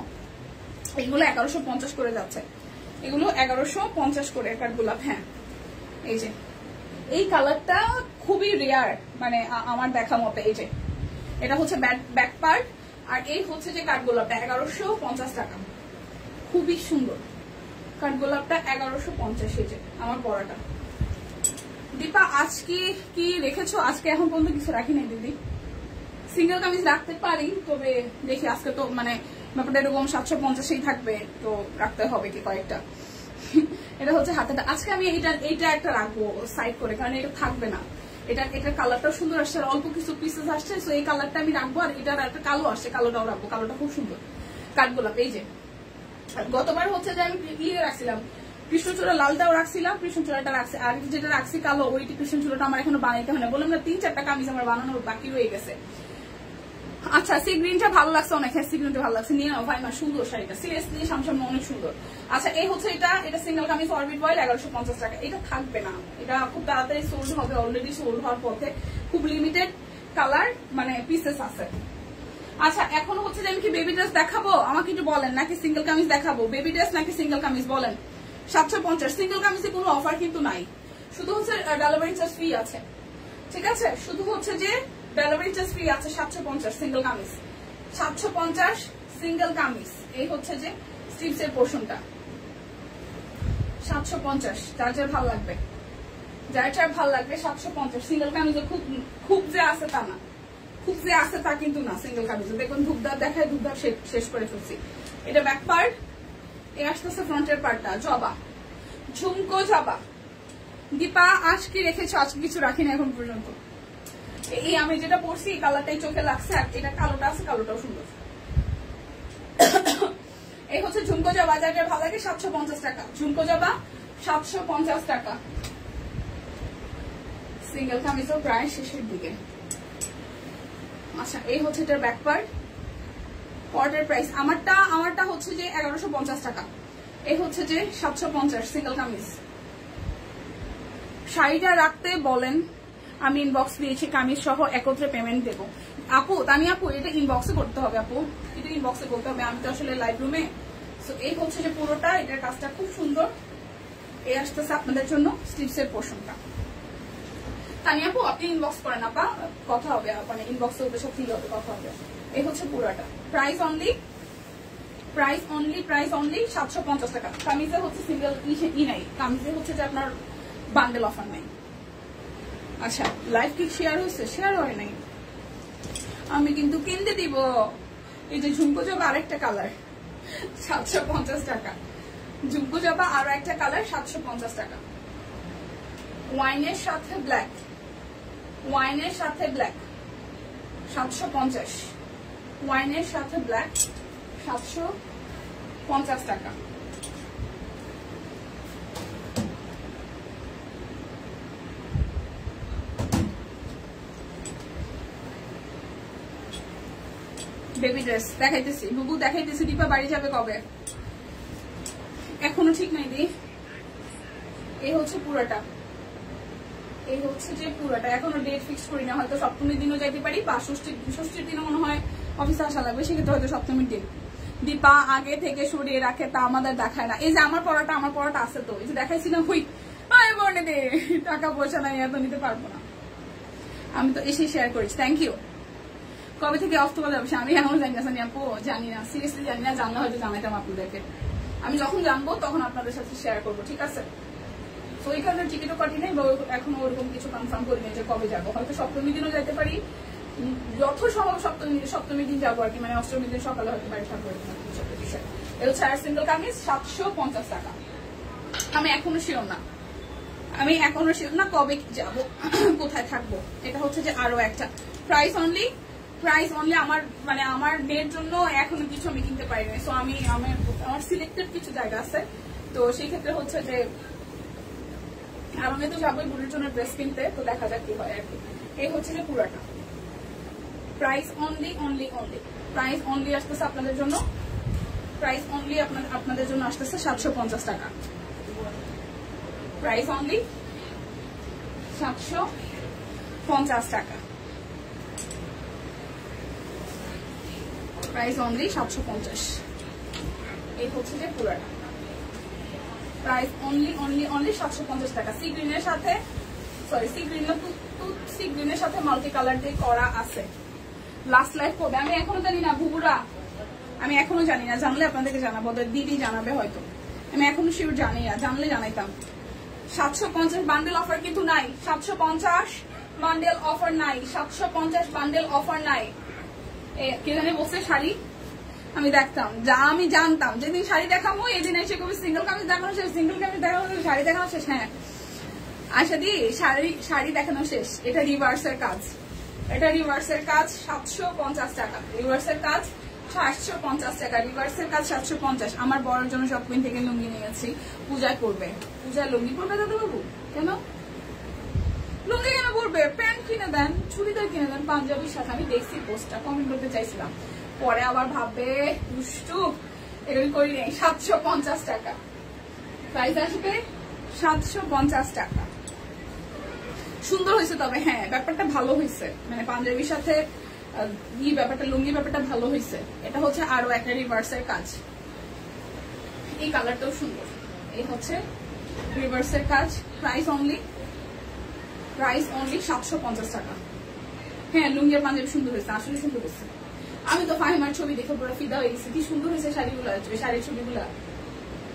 এগুলো 1150 করে যাচ্ছে, এগুলো 1150 করে কাঠগোলাপ। হ্যাঁ, এই যে এই কালারটা খুবই রেয়ার, মানে আমার দেখা মতে। এই যে এটা হচ্ছে ব্যাক পার্ট, আর এই হচ্ছে যে কাঠগোলাপটা 1150 টাকা, খুবই সুন্দর কাঠগোলাপটা 1150। এই যে আমার পরাটা। দীপা আজকে কি রেখেছো? আজকে এখন পর্যন্ত কিছু রাখি নাই দিদি, সিঙ্গেল কামিজ রাখতে পারি, তবে দেখি আজকে তো মানে ব্যাপারটা এরকম 750ই থাকবে, তো রাখতে হবে কি কয়েকটা। এটা হচ্ছে হাতেটা। আজকে আমি এইটা একটা রাখবো সাইড করে, কারণ এটা থাকবে না। এটার কালারটাও সুন্দর আসছে, আর অল্প কিছু পিসেস আসছে, তো এই কালারটা আমি রাখবো। আর এটার একটা কালো আসছে, কালোটাও রাখবো, কালোটা খুব সুন্দর কাঠগোলাপ। এই যে গতবার হচ্ছে যে আমি ইয়ে রাখছিলাম, কৃষ্ণচূড়া লালটাও রাখছিলাম, কৃষ্ণচূড়াটা রাখছি, আর যেটা রাখছি কালো ওইটি কৃষ্ণচূড়াটা আমার এখনো বানাইতে হয় না, বললাম না 3-4টা কামিজ আমার বানানোর বাকি রয়ে গেছে। আচ্ছা সি গ্রিনটা ভালো লাগছে অনেক, হ্যাঁ সি গ্রিনটা ভালো লাগছে, নিয়ে নাও ভাই, আমার সুন্দর শাড়িটা সিরিয়াসলি সামসামনে অনেক সুন্দর। আচ্ছা এই হচ্ছে এটা সিঙ্গেল কামিজ অরবিট বয়েল 1150 টাকা। এটা থাকবে না, এটা খুব তাড়াতাড়ি সোল্ড হবে, অলরেডি সোল্ড হওয়ার পথে, খুব লিমিটেড কালার মানে পিসেস আছে। আচ্ছা এখন হচ্ছে যে আমি কি বেবি ড্রেস দেখাবো, আমাকে একটু বলেন, নাকি সিঙ্গেল কামিজ দেখাবো? বেবি ড্রেস নাকি সিঙ্গেল কামিজ বলেন। 750 সিঙ্গেল কামিজে কোনো অফার কিন্তু নাই, শুধু হচ্ছে ডেলিভারি চার্জ ফ্রি আছে, ঠিক আছে? শুধু হচ্ছে যে ডেলিভারি চার্জ ফ্রি আছে। 750 সিঙ্গেল কামিজ, 750 সিঙ্গেল কামিজ। এই হচ্ছে যে স্লিভস এর পোর্শনটা 750, যার যার ভালো লাগবে, যার যার ভালো লাগবে 750 সিঙ্গেল কামিজে। খুব যে আছে তা না, খুব যে আছে তা কিন্তু না সিঙ্গেল কামিজে। দেখুন ধূপধাপ দেখায়, ধূপধাপ শেষ করে ফেলছি। এটা ব্যাক পার্ট, এই আসতেছে ফ্রন্টের পার্টটা, জবা ঝুমকো জবা। দীপা আজ কি রেখেছো? আজকে কিছু রাখিনি এখন পর্যন্ত। এই আমি যেটা পরছি এই কালারটাই চোখে লাগছে, আর এটা কালোটা আছে, কালোটাও সুন্দর। এই হচ্ছে ঝুমকো জবা, যার ভালো লাগে 750 টাকা। ঝুমকো জবা 750 টাকা। সিঙ্গেল কামিজও প্রায় শেষের দিকে। আচ্ছা এই হচ্ছে এটার ব্যাক পার্ট, পার্টের প্রাইস আমারটা হচ্ছে যে 1150 টাকা। এই হচ্ছে যে 750 সিঙ্গেল কামিজ। শাড়িটা রাখতে বলেন, আমি ইনবক্স দিয়েছি, কামিজ সহ একত্রে পেমেন্ট দেবো। আপু তানি আপু এটা ইনবক্সে করতে হবে, আপু এটা ইনবক্সে করতে হবে, আমি তো আসলে লাইভ রুমে। সো এই হচ্ছে যে পুরোটা, এটার কাজটা খুব সুন্দর। এই আসতেছে আপনাদের জন্য স্লিভস এর পোর্শনটা। তানি আপু আপনি ইনবক্স করেন, আপা কথা হবে, মানে ইনবক্সে ওদের সাথে হবে, কথা হবে। এই হচ্ছে পুরোটা, প্রাইস অনলি 750 টাকা। কামিজে হচ্ছে সিঙ্গেল নাই, কামিজে হচ্ছে যে আপনার বান্ডেল অফার নাই। আচ্ছা লাইভ কি শেয়ার হয়েছে? শেয়ার হয় নাই, আমি কিন্তু কিনতে দিব। এই যে ঝুমকো জবা আরেকটা কালার 750 টাকা। ঝুমকো জবা আরো একটা কালার 750 টাকা। ওয়াইনের সাথে ব্ল্যাক, ওয়াইনের সাথে ব্ল্যাক 750। ওয়াইনের সাথে ব্ল্যাক 750 টাকা। বেবি ড্রেস দেখাইতেছি, বুবু দেখাইতেছি। দীপা বাড়ি যাবে কবে? এখনো ঠিক নাই দি। এই হচ্ছে পুরোটা, এই হচ্ছে যে পুরোটা। এখনো ডেট ফিক্স করি না, হয়তো সপ্তমীর দিনও যাইতে পারি, বা ষষ্ঠীর দিনও মনে হয় অফিসে আসা লাগবে, সেক্ষেত্রে হয়তো সপ্তমীর দিন। দীপা আগে থেকে সরিয়ে রাখে, তা আমাদের দেখায় না। এই যে আমার পড়াটা আছে তো, এই যে দেখাইছিলাম ওই বর্ণে দে, টাকা পয়সা নাই, এত নিতে পারবো না। আমি তো এসে শেয়ার করেছি, থ্যাংক ইউ। কবে থেকে অফ করা যাবে আমি এখনো জানি না, আপু জানি না, সিরিয়াসলি জানি না। জানলে হয়তো জানাইতাম আপনাদেরকে, আমি যখন জানবো তখন আপনাদের সাথে শেয়ার করবো, ঠিক আছে? তো এই কারণে টিকিটও কাটি নাই, বা এখনো ওরকম কিছু কনফার্ম করিনি যে কবে যাবো। হয়তো সপ্তমী দিনও যেতে পারি, যথাসম্ভব সপ্তমীর দিন যাবো আর কি, মানে অষ্টমীর দিন সকালে হয়তো বাড়ি থাকবো, বিষয়। এটা হচ্ছে আর সিঙ্গেল কামিজ 750 টাকা। আমি এখনো শিওর না কবে যাবো, কোথায় থাকবো। এটা হচ্ছে যে আরো একটা প্রাইস অনলি আমার মেয়ের জন্য এখনো কিছু আমি কিনতে পারি না। সো আমার সিলেক্টেড কিছু জায়গা আছে, তো সেই ক্ষেত্রে হচ্ছে যে আর আমি তো যাবোই বুড়ির জন্য ড্রেস কিনতে, তো দেখা যাক কি হয় আর কি। এই হচ্ছে যে পুরাটা প্রাইস অনলি প্রাইস অনলি আসতেছে আপনাদের জন্য, প্রাইস অনলি আপনাদের জন্য আসতেছে 750 টাকা। প্রাইস অনলি 750 টাকা। Price only 750। এই হচ্ছে যে পুরাটা প্রাইস অনলি 750 টাকা। সি গ্রিনের সাথে সি গ্রিনের সাথে মাল্টি কালার দিয়ে করা আছে। লাস্ট লাইভ করবে আমি এখনো জানি না, বুবুরা আমি এখনো জানি না, জানলে আপনাদেরকে জানাবো, দিদি জানাবে হয়তো, আমি এখনো শিওর জানি না, জানলে জানাইতাম। 750 বান্ডেল অফার কিন্তু নাই, 750 বান্ডেল অফার নাই, 750 বান্ডেল অফার নাই। কে জানে বলছে শাড়ি আমি দেখতাম, আমি জানতাম যেদিন শাড়ি দেখাবো এদিন এসে কবি সিঙ্গেল কামিজ দেখানো শেষ, সিঙ্গেল কামিজ দেখানো শেষ, শাড়ি দেখানো শেষ। হ্যাঁ আশা দি শাড়ি দেখানো শেষ। এটা রিভার্সের কাজ, এটা রিভার্সের কাজ 750 টাকা। রিভার্সের কাজ 750 টাকা, রিভার্সের কাজ 750। আমার বড়ের জন্য শপিং থেকে লুঙ্গি নিয়েছি, পূজায় করবে। পূজায় লুঙ্গি পরবে দাদা বাবু? কেন লুঙ্গি কেন পরবে? প্যান্ট কিনে দেন, চুড়িদার কিনে দেন পাঞ্জাবির সাথে। আমি দেখছি পোস্টটা, কমেন্ট করতে চাইছিলাম, পরে আবার ভাববে দুষ্টু, এগুলি করি নেই। 750 টাকা প্রাইস আসবে, 750 টাকা। সুন্দর হয়েছে, তবে হ্যাঁ ব্যাপারটা ভালো হয়েছে, মানে পাঞ্জাবির সাথে ব্যাপারটা লুঙ্গি ব্যাপারটা ভালো হয়েছে। এটা হচ্ছে আরো একটা রিভার্সের কাজ। এই কালারটাও সুন্দর। এই হচ্ছে রিভার্সের কাজ। প্রাইস অনলি 750 টাকা। হ্যাঁ লুঙ্গি আর পাঞ্জাবি সুন্দর হয়েছে, আসলে সুন্দর হয়েছে। আমি তো ফাহিমার ছবি দেখে পুরো ফিদা হয়ে গেছি, কি সুন্দর হয়েছে শাড়িগুলো, শাড়ির ছবিগুলো।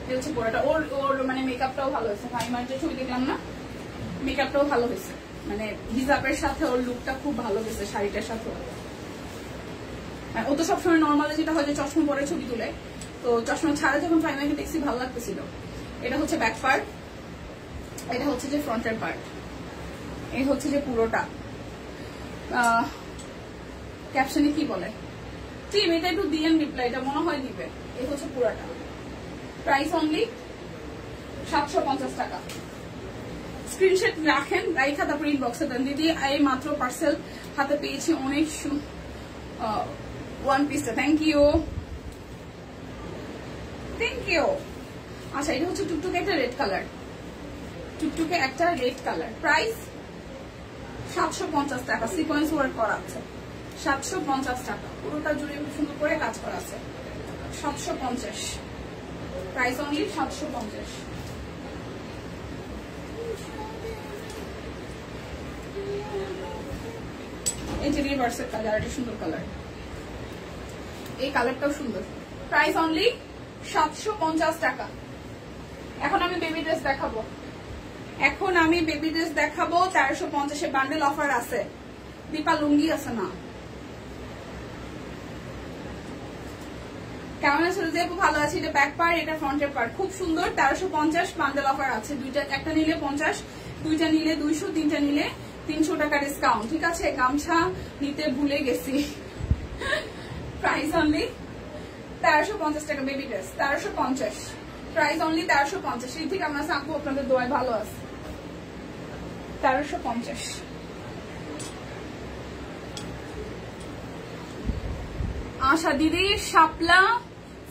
এই হচ্ছে পুরোটা ওর মানে মেকআপটাও ভালো হয়েছে। ফাহিমার যে ছবি দেখলাম না, মেকআপটাও ভালো হয়েছে, মানে হিজাবের সাথে ওর লুকটা খুব ভালো হয়েছে শাড়িটার সাথে। ও তো সবসময় নর্মালি যেটা হয় যে চশমা পরে ছবি তুলে, তো চশমা ছাড়া যখন ফাইনালি দেখছি ভালো লাগতেছিল। এটা হচ্ছে ব্যাক পার্ট, এটা হচ্ছে যে ফ্রন্টের পার্ট, এই হচ্ছে যে পুরোটা। ক্যাপশনে কি বলে টিম, এটা একটু দিয়েন রিপ্লাই, এটা মনে হয় দিবে। এই হচ্ছে পুরোটা। প্রাইস অনলি 750 টাকা। স্ক্রিনশট রাখেন, রাইখা তারপর ইনবক্সে দেন। দিদি এই মাত্র পার্সেল হাতে পেয়েছি, অনেক ওয়ান পিসটা, থ্যাংক ইউ। আচ্ছা এটা হচ্ছে টুকটুকে একটা রেড কালার, টুকটুকে একটা রেড কালার। প্রাইস 750 টাকা। সিকোয়েন্স ওয়ার্ক করা আছে, 750 টাকা। পুরোটা জুড়ে সুন্দর করে কাজ করা আছে, 750। Price only 750। এই যে রিভার্সের কালার, এটা সুন্দর কালার, এই কালারটাও সুন্দর। প্রাইস অনলি 750 টাকা। এখন আমি বেবি ড্রেস দেখাবো, 1350 বান্ডেল অফার আছে। দীপা লুঙ্গি আছে না? কেমন আছে? যে ভালো আছে। এটা ব্যাক পার্ট, এটা ফ্রন্টের পার্ট, খুব সুন্দর। 1350 বান্ডেল অফার আছে। একটা নিলে 50, দুইটা নিলে 200, তিনটা নিলে 300 টাকা ডিসকাউন্ট। ঠিক আছে, গামছা নিতে ভুলে গেছি। প্রাইস অনলি 1350 টাকা। Baby dress 1350, price only 1350। এই থেকে আমরা সাকবো, আপনাদের দোয়ায় ভালো আছে। 1350। আশা দিদি শাপলা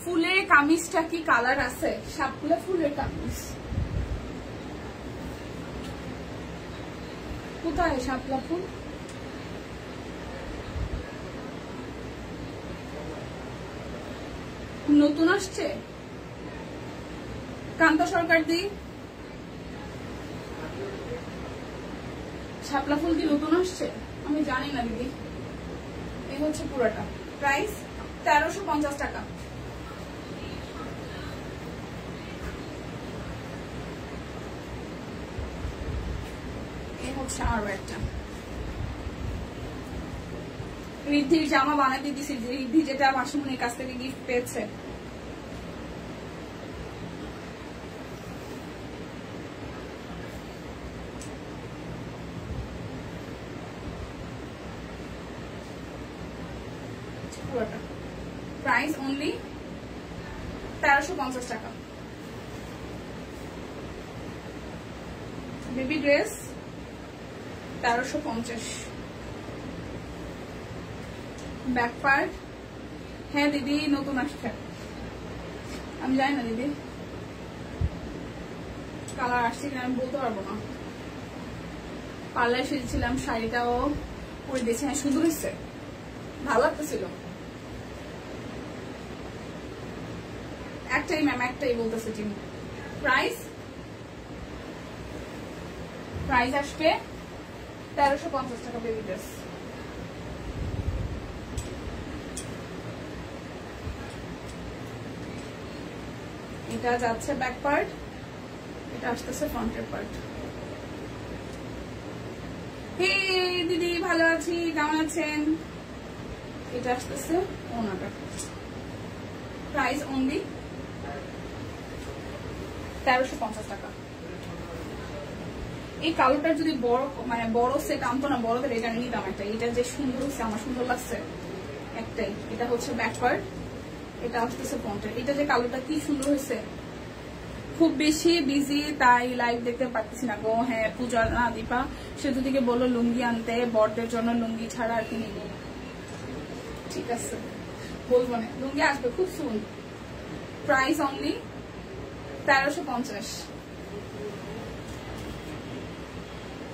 ফুলের কামিজটা কি কালার আছে? শাপলা ফুলের কামিজ কোথায়? শাপলা ফুল নতুন আসছে, কান্তা সরকার দি। শাপলা ফুল কি নতুন আসছে? আমি জানি না দিদি। এই হচ্ছে পুরোটা। প্রাইস 1350 টাকা। এই হচ্ছে আরো একটা রিদ্ধির জামা বানাতে দিছি, রিদ্ধি যেটা মাসুমনির কাছ থেকে গিফট পেয়েছে। প্রাইস অনলি 1350 টাকা। Baby dress 1350। ব্যাক পার্ট, হ্যাঁ দিদি নতুন আসছে, আমি জানি না দিদি কালার আসছে কিনা, আমি বলতে পারবো না। পার্লার সেজেছিলাম, শাড়িটাও পরে দিয়েছি। হ্যাঁ সুন্দর হয়েছে, ভালো লাগতেছিল। একটাই ম্যাম, একটাই বলতেছে টিম। প্রাইস আসবে 1350 টাকা। বেবি ড্রেস এটা যাচ্ছে ব্যাক পার্ট, এটা আসতেছে ফ্রন্টের পার্ট। হে দিদি ভালো আছি, কেমন আছেন? এটা আসতেছে ওনাটা। প্রাইস অনলি 1350 টাকা। এই কালোটার যদি বড় মানে বড় সেট আনতো না, বড়দের এটা নিতাম একটা। এটা যে সুন্দর হচ্ছে, আমার সুন্দর লাগছে, একটাই, এটা হচ্ছে ব্যাক পার্ট, এটা আসতেছে ফ্রন্টের। এটা যে কালোটা কি সুন্দর হয়েছে, খুব বেশি বিজি তাই লাইভ দেখতে পারতেছি না গো। হ্যাঁ পূজা না দীপা সেতু থেকে বললো লুঙ্গি আনতে, বড়দের জন্য লুঙ্গি ছাড়া আর কি নিব। ঠিক আছে বলবো না, লুঙ্গি আসবে খুব soon. Price only 1350,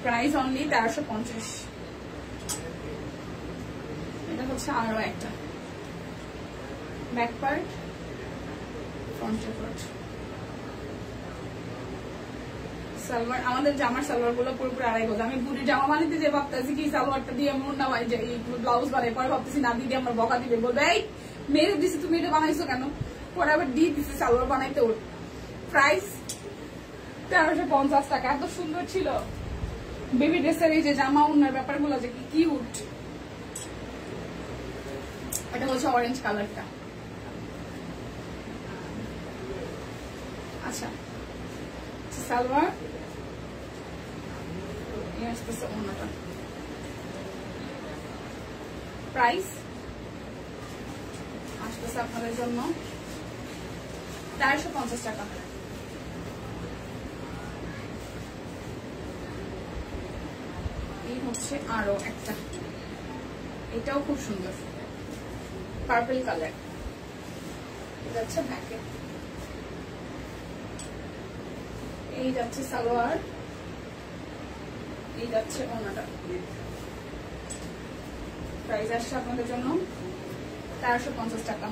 price only 1350। এটা হচ্ছে আরো একটা ব্যাক পার্ট, ফ্রন্টের পার্ট। সালোয়ার, আমাদের জামার সালোয়ার গুলো পুরোপুরি আড়াই গজ। আমি বুড়ি জামা বানাইতে যে ভাবতেছি কি সালোয়ারটা দিয়ে মন না হয় যে ব্লাউজ বানাই, পরে ভাবতেছি না দিদি আমার বকা দিবে, বলবে এই মেরে দিছি তুমি এটা বানাইছো কেন, পরে আবার দিয়ে দিছি সালোয়ার বানাইতে। ওর প্রাইস 1350 টাকা। এত সুন্দর ছিল বেবি ড্রেসের এই যে জামা উন্নার ব্যাপারগুলো যে কি কিউট। এটা হচ্ছে অরেঞ্জ কালারটা। আচ্ছা সালোয়ার আসতেছে ওন্নাটা। প্রাইস আসতেছে আপনাদের জন্য 1350 টাকা। এই হচ্ছে আরো একটা, এটাও খুব সুন্দর পার্পল কালার। এটা হচ্ছে ব্যাকে, এই যাচ্ছে সালোয়ার, এই যাচ্ছে ওন্নাটা। প্রাইস আসছে আপনাদের জন্য 1350 টাকা।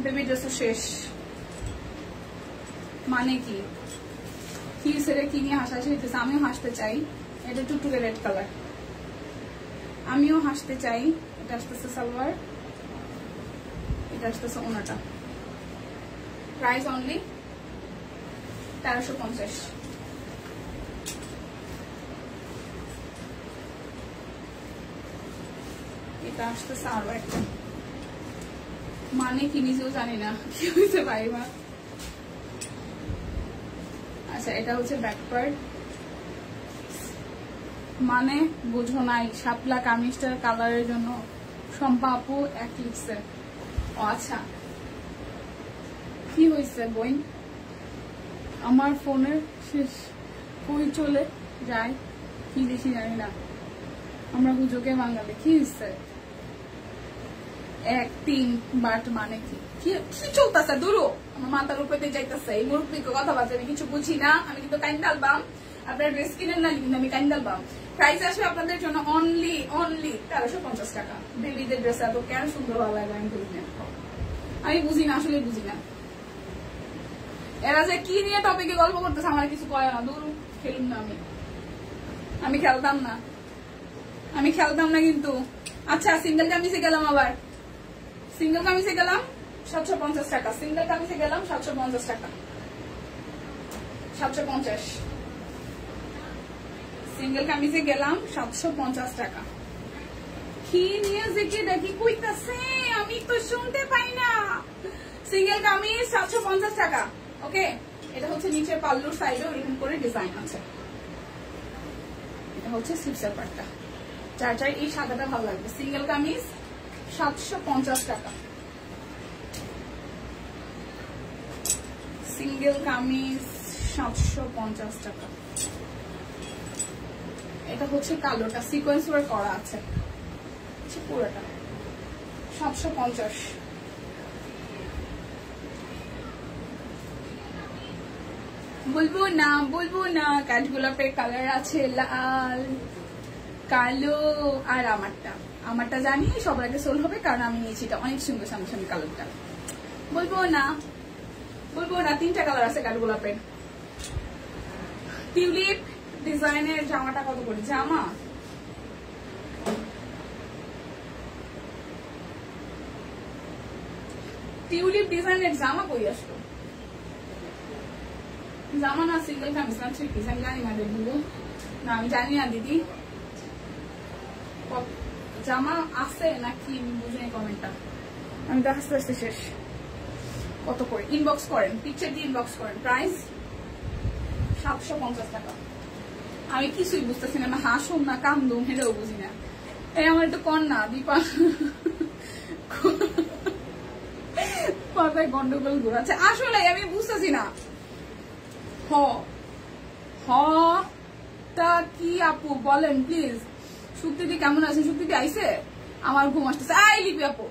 বেবি ড্রেস শেষ মানে কি সেটা কি নিয়ে হাসাহাসি হইতেছে, আমিও হাসতে চাই। এটা টুকটুকে রেড কালার, আমিও হাসতে চাই। এটা আসতেছে সালোয়ার, এটা আসতেছে ওন্নাটা। Price only 1350। এটা আসতেছে আরো একটা, মানে কি নিজেও জানি না কি হয়েছে ভাইমা। আচ্ছা এটা হচ্ছে ব্যাক পার্ট, মানে বুঝো নাই শাপলা কামিজটার কালারের জন্য শম্পা আপু এক লিখছে। ও আচ্ছা কি হয়েছে বইন, আমার ফোনের শেষ কই চলে যায় কি দেখি জানি না, আমরা হুজুকে বাঙালি। কি হয়েছে 1-3 বাট মানে কি কি চলতেছে দূরও আমার মাথার উপরে যাইতেছে। এই মুরব্বী কথা বাজে আমি কিছু বুঝি না, আমি কিন্তু কাইন্দাল বাম। আপনার ড্রেস কিনেন না কিন্তু আমি কাইন্দাল বাম। প্রাইস আসবে আপনাদের জন্য অনলি 1350 টাকা। বেবিদের ড্রেস এত কেন সুন্দর ভালো লাগে আমি বুঝি না, আমি বুঝি না, আসলে বুঝি না। এরা যে কি নিয়ে টপিকে গল্প করতেছে আমার কিছু কয় না, দূর খেলুন না। আমি খেলতাম না, আমি খেলতাম না কিন্তু। আচ্ছা সিঙ্গেল কামিজে গেলাম, আবার সিঙ্গেল কামিজে গেলাম 750 টাকা, সিঙ্গেল কামিজে গেলাম 750 টাকা, 750। সিঙ্গেল কামিজে গেলাম 750 টাকা। কি নিয়ে যে কি দেখি কইতাছে আমি তো শুনতে পাই না। সিঙ্গেল কামিজ 750 টাকা। ওকে এটা হচ্ছে নিচের পাল্লুর সাইডে এরকম করে ডিজাইন আছে। এটা হচ্ছে স্লিপসের পার্টটা, চার এই সাদাটা ভালো লাগবে। সিঙ্গেল কামিজ 750 টাকা, সিঙ্গেল কামিজ 750 টাকা। এটা হচ্ছে কালোটা, সিকোয়েন্স ওয়ার্ক করা আছে পুরোটা 750। বলবো না কাঠগোলাপের কালার আছে লাল কালো, আর আমারটা জানি সবার আগে সোল হবে কারণ আমি নিয়েছি এটা অনেক সুন্দর সামনে কালারটা। বলবো না 3টা কালার আছে কাঠগোলাপের। টিউলিপ ডিজাইনের জামাটা কত করে? জামা টিউলিপ ডিজাইনের জামা কই আসলো? জামা না সিঙ্গেল কামিজ না থ্রি পিস, আমি জানি না দেখবো না, আমি জানি না দিদি জামা আছে নাকি বুঝে কমেন্টটা, আমি তো আস্তে আস্তে শেষ। কত করে ইনবক্স করেন, পিকচার দিয়ে ইনবক্স করেন। প্রাইস 750 টাকা। আমি কিছুই বুঝতেছি না, হাসুম না কান্দুম সেটাও বুঝি না। এই আমার একটু কন্যা দীপা মাথায় গন্ডগোল ঘুরাচ্ছে। আসলে আমি বুঝতেছি না হ হ তা কি আপু বলেন প্লিজ। শুক্তিদি কেমন আছে? শুক্তিদি আইছে? আমার ঘুম আসতেছে। আই লিপি আপু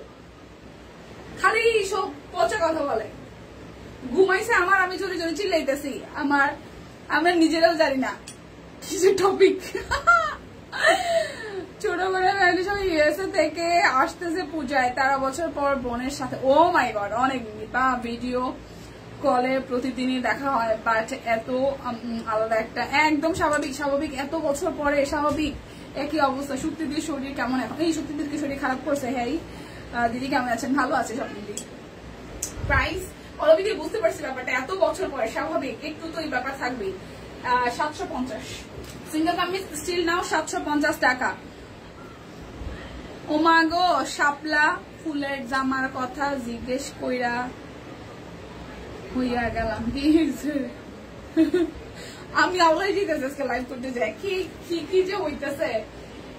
খালি সব পচা কথা বলে। ঘুমাইছে আমার, আমি জোরে জোরে চিল্লাইতেছি। আমরা নিজেরাও জানি না কিছু টপিক। ছোট করে সব ইউএসএ থেকে আসতেছে পূজায় 13 বছর পর বোনের সাথে। ও মাই গড, অনেক ভিডিও কলে প্রতিদিনই দেখা হয়, বাট এত আলাদা একটা একদম স্বাভাবিক এত বছর পরে স্বাভাবিক একই অবস্থা। শুক্তিদির শরীর কেমন এখন? এই শুক্তিদির কি শরীর খারাপ করছে? হ্যাঁ দিদি কেমন আছেন? ভালো আছে সব দিদি। প্রাইস অলরেডি বুঝতে পারছি ব্যাপারটা, এত বছর পরে স্বাভাবিক একটু তো এই ব্যাপার থাকবেই। 750 সিঙ্গেল কামিজ স্টিল নাও 750 টাকা। ওমা গো, শাপলা ফুলের জামার কথা জিজ্ঞেস কইরা হইয়া গেলাম। কি আমি আল্লাহই জিজ্ঞেস আজকে লাইভ করতে যাই, কি যে হইতেছে,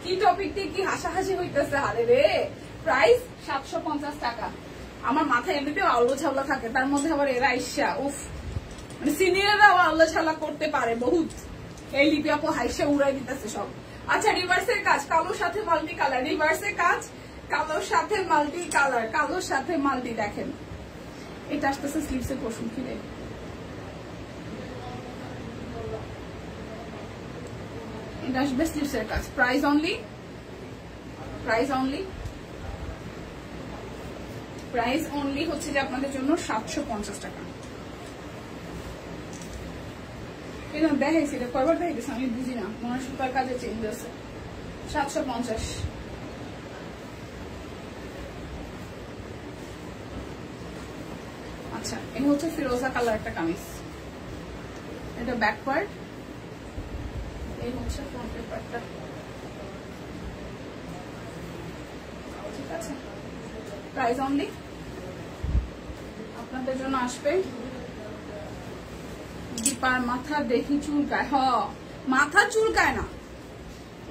কি টপিক দিয়ে কি হাসাহাসি হইতেছে। আরে রে, প্রাইস 750 টাকা। আমার মাথায় এমনিতেও আল্লো ছাল্লা থাকে, তার মধ্যে আবার এরা ইস্যা উফ, মানে সিনিয়ররাও আল্লো ছাল্লা করতে পারে বহুত। এই লিপি আপু হাইসা উড়াই দিতেছে সব। আচ্ছা, রিভার্সের কাজ কালোর সাথে মাল্টি কালার, রিভার্সের কাজ কালোর সাথে মাল্টি কালার, কালোর সাথে মাল্টি। দেখেন এটা আসতেছে স্লিপসের পোর্শন, কি রে এটা আসবে স্লিপসের কাজ। প্রাইস অনলি হচ্ছে যে আপনাদের জন্য 750 টাকা। এটা দেখাইছি, এটা কয়বার দেখাইতেছে আমি বুঝি না, মনে হয় সুতার কাজে চেঞ্জ আছে। 750। আচ্ছা, এই হচ্ছে ফিরোজা কালার একটা কামিজ, এটা ব্যাক পার্ট, এই হচ্ছে ফ্রন্টের পার্টটা। ঠিক আছে, প্রাইস অনলি আপনাদের জন্য আসবে। দীপার মাথা দেখি চুলকায়। মাথা চুলকায় না,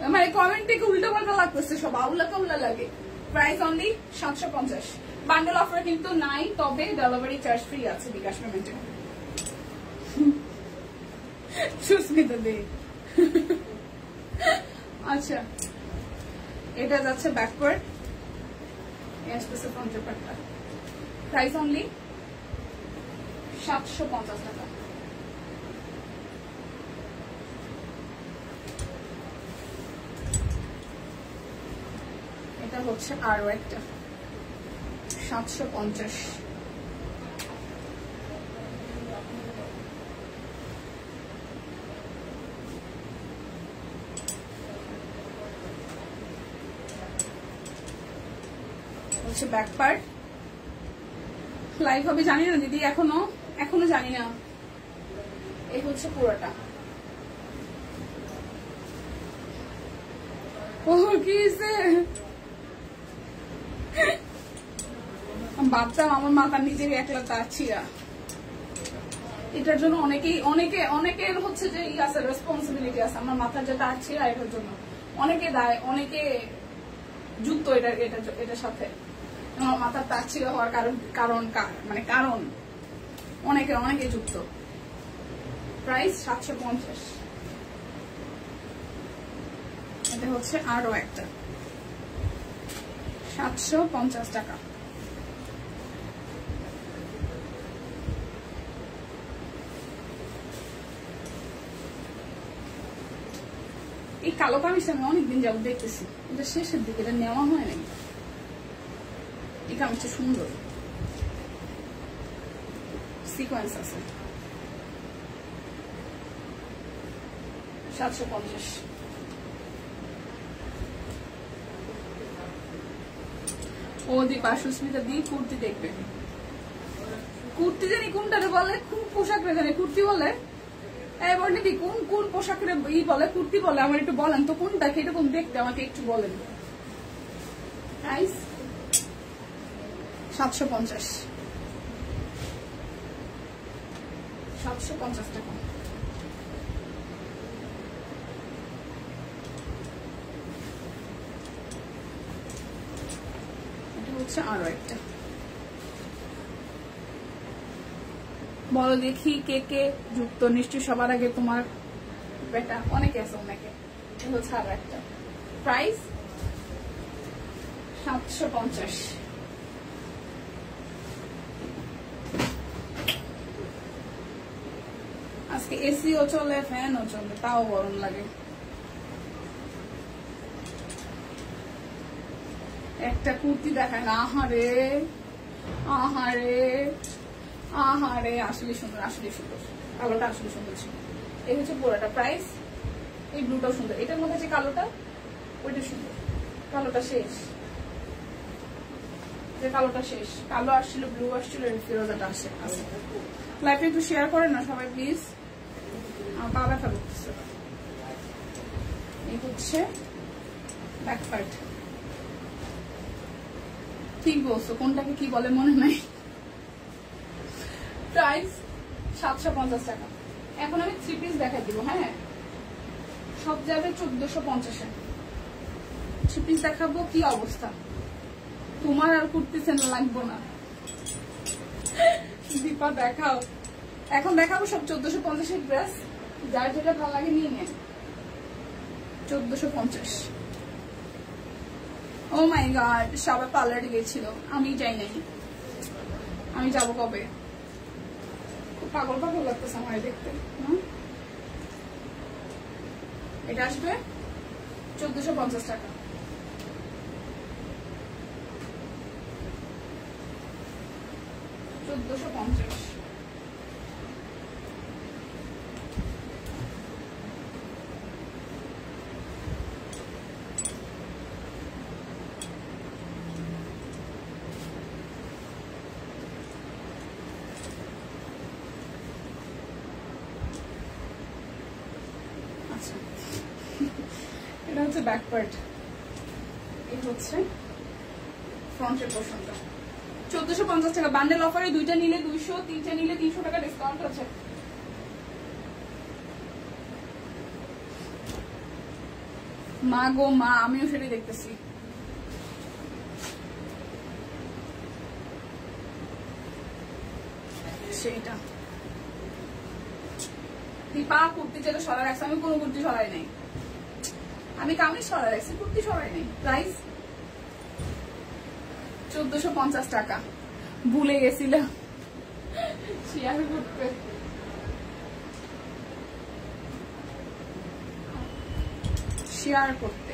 আমার কমেন্ট থেকে উল্টো পাল্টা লাগতেছে, সব আউলা কাউলা লাগে। Price only 750। বান্ডেল অফার কিন্তু নাই, তবে ডেলিভারি চার্জ ফ্রি আছে বিকাশ পেমেন্টে। সুস্মিতা দে। আচ্ছা, এটা যাচ্ছে ব্যাকওয়ার্ড, আসতেছে ফ্রন্টের পার্টটা। প্রাইস অনলি 750 টাকা। এটা হচ্ছে আরো একটা 750। হচ্ছে ব্যাক পার্ট। লাইভ হবে জানি না দিদি, এখনো জানি না। এই হচ্ছে পুরোটা। ও কি বাচ্চা, আমার মাথার নিজের একলা তার ছিঁড়া। এটার জন্য অনেকের হচ্ছে যে ই আছে, রেসপন্সিবিলিটি আছে। আমার মাথার যে তার ছিঁড়া, এটার জন্য অনেকে দায়, অনেকে যুক্ত এটার সাথে। আমার মাথার তার ছিঁড়া হওয়ার কারণ অনেকে যুক্ত। প্রাইস 750। এটা হচ্ছে আরো একটা 750 টাকা। এই কালো কামিজটা আমি অনেকদিন যাবত দেখতেছি, এটা শেষের দিকে, এটা নেওয়া হয় নাই। এই কামিজটা সুন্দর, সিকোয়েন্স আছে। 750। ও দীপা, সুস্মিতা দি কুর্তি দেখবে। কুর্তি জানি কোনটারে বলে, কোন পোশাক রে জানি কুর্তি বলে। কোন পোশাকের বলে, কুর্তি বলে, আমার একটু বলেন তো কোনটা, কিরকম দেখতে আমাকে একটু বলেন। প্রাইস 750। 750 টাকা। হচ্ছে আরো একটা। বলো দেখি কে কে যুক্ত, নিশ্চয়ই সবার আগে তোমার বেটা, অনেকে আছে অনেকে। হচ্ছে আরো একটা, প্রাইস 750। আজকে এসিও চলে, ফ্যানও চলে, তাও গরম লাগে। একটা কুর্তি দেখায় না, আহারে আহারে আহারে, আসলে সুন্দর, আসলে সুন্দর, কালোটা আসলে সুন্দর ছিল। এই হচ্ছে পুরোটা প্রাইস। এই ব্লুটাও সুন্দর, এটার মধ্যে যে কালোটা ওইটা সুন্দর, কালোটা শেষ, যে কালোটা শেষ, কালো আসছিল, ব্লু আসছিল, ফিরোজাটা আসে। লাইভটা একটু শেয়ার করেন না সবাই প্লিজ, আমার পা ব্যথা করতেছে। এই হচ্ছে ব্যাক পার্ট। ঠিক বলছো, কোনটাকে কি বলে মনে নাই। প্রাইস 750 টাকা। এখন আমি 3 পিস দেখাই দিব। হ্যাঁ, সব যাবে 1450-এ। 3 পিস দেখাবো, কি অবস্থা তোমার আর কুর্তিছেন লাগবো না। দীপা দেখাও, এখন দেখাবো সব 1450-এর ড্রেস, যার যেটা ভালো লাগে নিয়ে নেন। 1450। ও মাই গড, সবাই পার্লারে গেছিল, আমি যাই নাই। আমি যাবো কবে? পাগল পাগল লাগতেছে আমার দেখতে। এটা আসবে 1450 টাকা। আচ্ছা, এটা হচ্ছে ব্যাক পার্ট, এই হচ্ছে ফ্রন্টের পোর্শনটা। 1450 টাকা বান্ডেল অফারে, 2টা নিলে 200, 3টা নিলে 300 টাকা ডিসকাউন্ট আছে। মা গো মা, আমিও সেটাই দেখতেছি। সেইটা দীপা কুর্তি যেটা সরাই রাখছে, আমি কোনো কুর্তি সরাই নাই, আমি কামিজ সরাই রাখছি, কুর্তি সরাই নাই। প্রাইস 1450 টাকা। ভুলে গেছিলাম শেয়ার করতে। শেয়ার করতে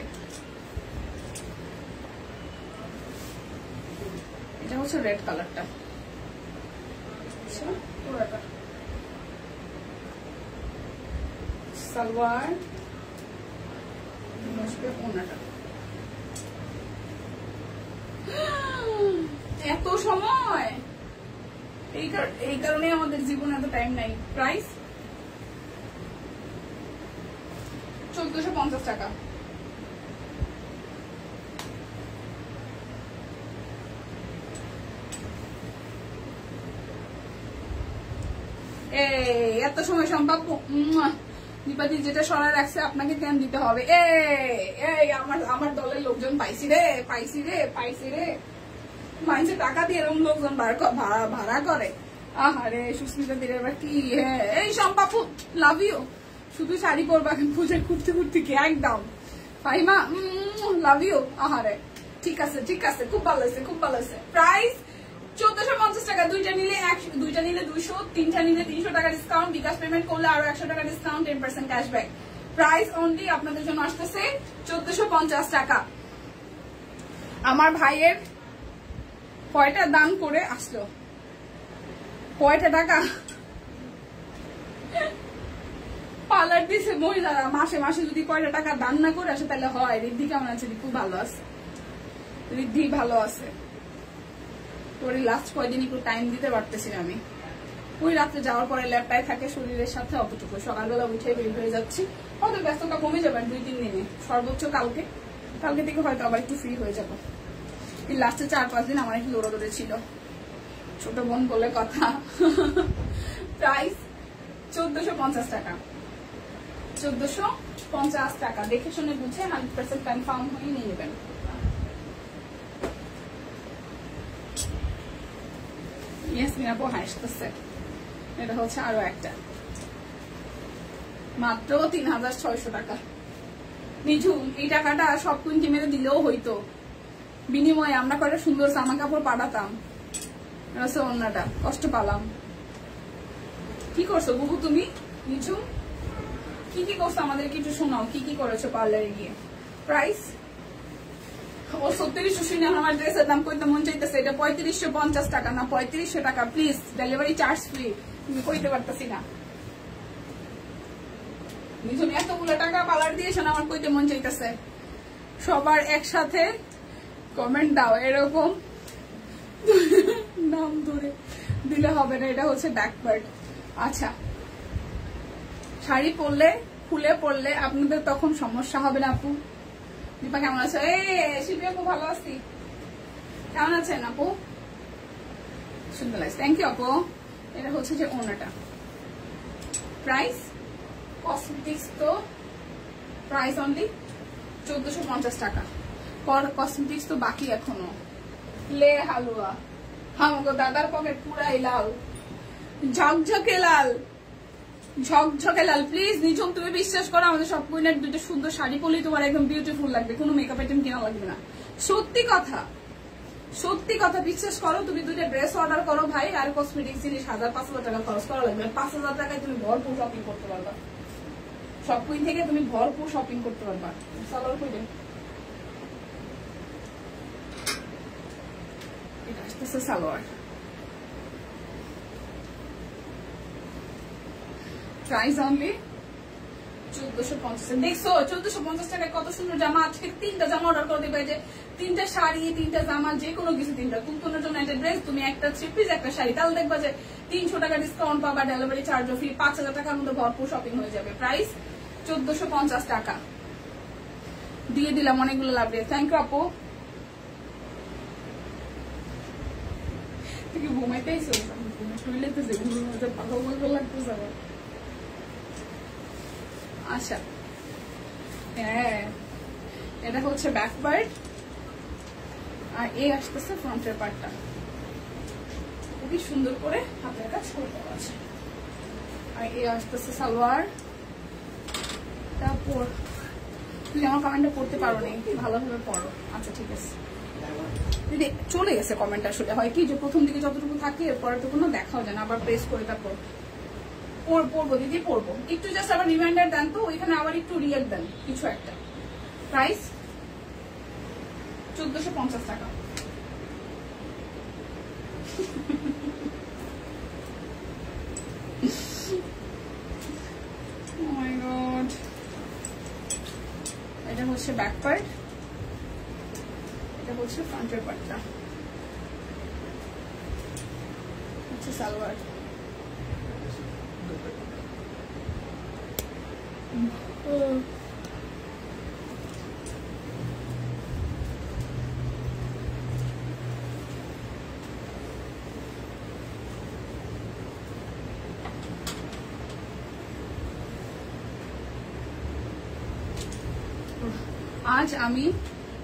এটা হচ্ছে রেড কালারটা, পুরোটা সালোয়ার, ওনাটা। এত সময়, এই কারণে আমাদের জীবনে এত টাইম নাই। প্রাইস 1450 টাকা। এত সময় সম্ভব দীপাদি যেটা সরাই রাখছে আপনাকে কেন দিতে হবে। আমার দলের লোকজন পাইছি রে, পাইছি রে, পাইছি রে। মানুষে টাকা দিয়ে এরকম লোকজন ভাড়া করে। আহারে সুস্মিতা দিলে এবার কি। এই সম্পাপু লাভ ইউ, শুধু শাড়ি পরবা, পুজো করতে করতে কি একদম ফাইমা লাভ ইউ। আহারে ঠিক আছে ঠিক আছে, খুব ভালো হয়েছে, খুব ভালো হয়েছে। প্রাইস 1450 টাকা। 2টা নিলে 200, 3টা নিলে 300 টাকা ডিসকাউন্ট, বিকাশ পেমেন্ট করলে আরো 100 টাকা ডিসকাউন্ট, 10% ক্যাশব্যাক। প্রাইস অনলি আপনাদের জন্য আসতেছে 1450 টাকা। আমার ভাইয়ের কয়টা দান করে আসলো, কয়টা টাকা পার্লার দিছে মহিলারা, মাসে মাসে যদি কয়টা টাকা দান না করে আসে তাহলে হয়। রিদ্ধি কেমন আছে? খুব ভালো আছে, রিদ্ধি ভালো আছে। তোর লাস্ট কয়দিন একটু টাইম দিতে পারতেছি আমি, ওই রাত্রে যাওয়ার পরে ল্যাপটাই থাকে শরীরের সাথে, অতটুকু সকালবেলা উঠে বের হয়ে যাচ্ছি। হয়তো ব্যস্ততা কমে যাবে 2-3 দিনে, সর্বোচ্চ কালকে থেকে হয়তো আবার একটু ফ্রি হয়ে যাবো। এই লাস্টে 4-5 দিন আমার একটু দৌড়াদৌড়ে ছিল, ছোট বোন বলে কথা। প্রাইস 1450 টাকা। 1450 টাকা। দেখে শুনে বুঝে 100% কনফার্ম হয়ে নিয়ে নেবেন। ইয়াসমিন আপু হাসতেছে। এটা হচ্ছে আরো একটা, মাত্র 3600 টাকা। নিঝুম এই টাকাটা সব কুইন্টি মেরে দিলেও হইতো, বিনিময়ে আমরা কয়টা সুন্দর জামা কাপড় পাঠাতাম। অন্যটা কষ্ট পালাম। কি করছো বুবু তুমি? নিঝুম কি কি করছো আমাদের কিছু শোনাও, কি কি করেছো পার্লারে গিয়ে? প্রাইস ও 3600 শুনে আমার ড্রেসের দাম কইতে মন চাইতেছে। এটা 3550 টাকা না 3500 টাকা। Please delivery charge free. তুমি কইতে পারতাছি না। নিঝুম এতগুলো টাকা পার্লার দিয়েছো না, আমার কইতে মন চাইতেছে। সবার একসাথে কমেন্ট দাও, এরকম নাম ধরে দিলে হবে না। এটা হচ্ছে ব্যাকওয়ার্ড। আচ্ছা, শাড়ি পরলে খুলে পরলে আপনাদের তখন সমস্যা হবে না আপু? দীপা কেমন আছো? শিল্পী আপু ভালো আছি। কেমন আছেন আপু? সুন্দর লাগছে, থ্যাংক ইউ আপু। এটা হচ্ছে যে ওনাটা। প্রাইস কসমেটিক্স তো প্রাইস অনলি 1450 টাকা। কসমেটিক্স তো বাকি এখনো। লে হালুয়া হামগো দাদার পকেট পুরাই লাল, ঝকঝকে লাল, ঝকঝকে লাল। প্লিজ নিঝুম তুমি বিশ্বাস করো, আমাদের সব কুইনের দুটো সুন্দর শাড়ি পরলেই তোমার একদম বিউটিফুল লাগবে, কোনো মেকআপ আইটেম কেনা লাগবে না। সত্যি কথা, সত্যি কথা বিশ্বাস করো। তুমি দুটো ড্রেস অর্ডার করো ভাই, আর কসমেটিক্স জিনিস 1000-5000 টাকা খরচ করা লাগবে। 5000 টাকায় তুমি ভরপুর শপিং করতে পারবা। সব কুইন থেকে তুমি ভরপুর শপিং করতে পারবা। সালোয়ার কুইন এটা আসতেছে সালোয়ার। Price only 1450। দেখছো 1450 টাকায় কত সুন্দর জামা। আজকে 3টা জামা অর্ডার করে দিবে, যে 3টা শাড়ি 3টা জামা, যে কোনো কিছু 3টা কুন্তনের জন্য একটা ড্রেস, তুমি একটা থ্রি পিস একটা শাড়ি, তাহলে দেখবা যে 300 টাকা ডিসকাউন্ট পাবা, ডেলিভারি চার্জও ফ্রি, 5000 টাকার মধ্যে ভরপুর শপিং হয়ে যাবে। প্রাইস 1450 টাকা দিয়ে দিলাম। অনেকগুলো লাভ দিয়ে থ্যাংক ইউ আপু। তুই ঘুমাইতেইছো? টয়লেটে ঘুমের মধ্যে ভালো বলতে লাগতেছে আবার। আচ্ছা, হ্যাঁ এটা হচ্ছে ব্যাক পার্ট, আর এই আসতেছে ফ্রন্টের পার্টটা। খুবই সুন্দর করে হাতের কাজ করতে আছে। আর এই আসতেছে সালোয়ার। তারপর তুমি আমার কমেন্টটা পড়তে পারো নি, ভালোভাবে পড়ো। আচ্ছা ঠিক আছে দিদি, চলে গেছে কমেন্ট। আসলে হয় কি যে প্রথম দিকে যতটুকু থাকে এরপরে তো কোনো দেখাও যায় না, আবার প্রেস করে তারপর পড়বো দিদি পড়বো। একটু জাস্ট আবার রিমাইন্ডার দেন তো, ওইখানে আবার একটু রিয়েক্ট দেন কিছু একটা। প্রাইস 1450 টাকা। Oh my God, এটা হচ্ছে ব্যাক পার্ট, এটা হচ্ছে ফ্রন্টের পার্টটা, হচ্ছে সালোয়ার। আজ আমি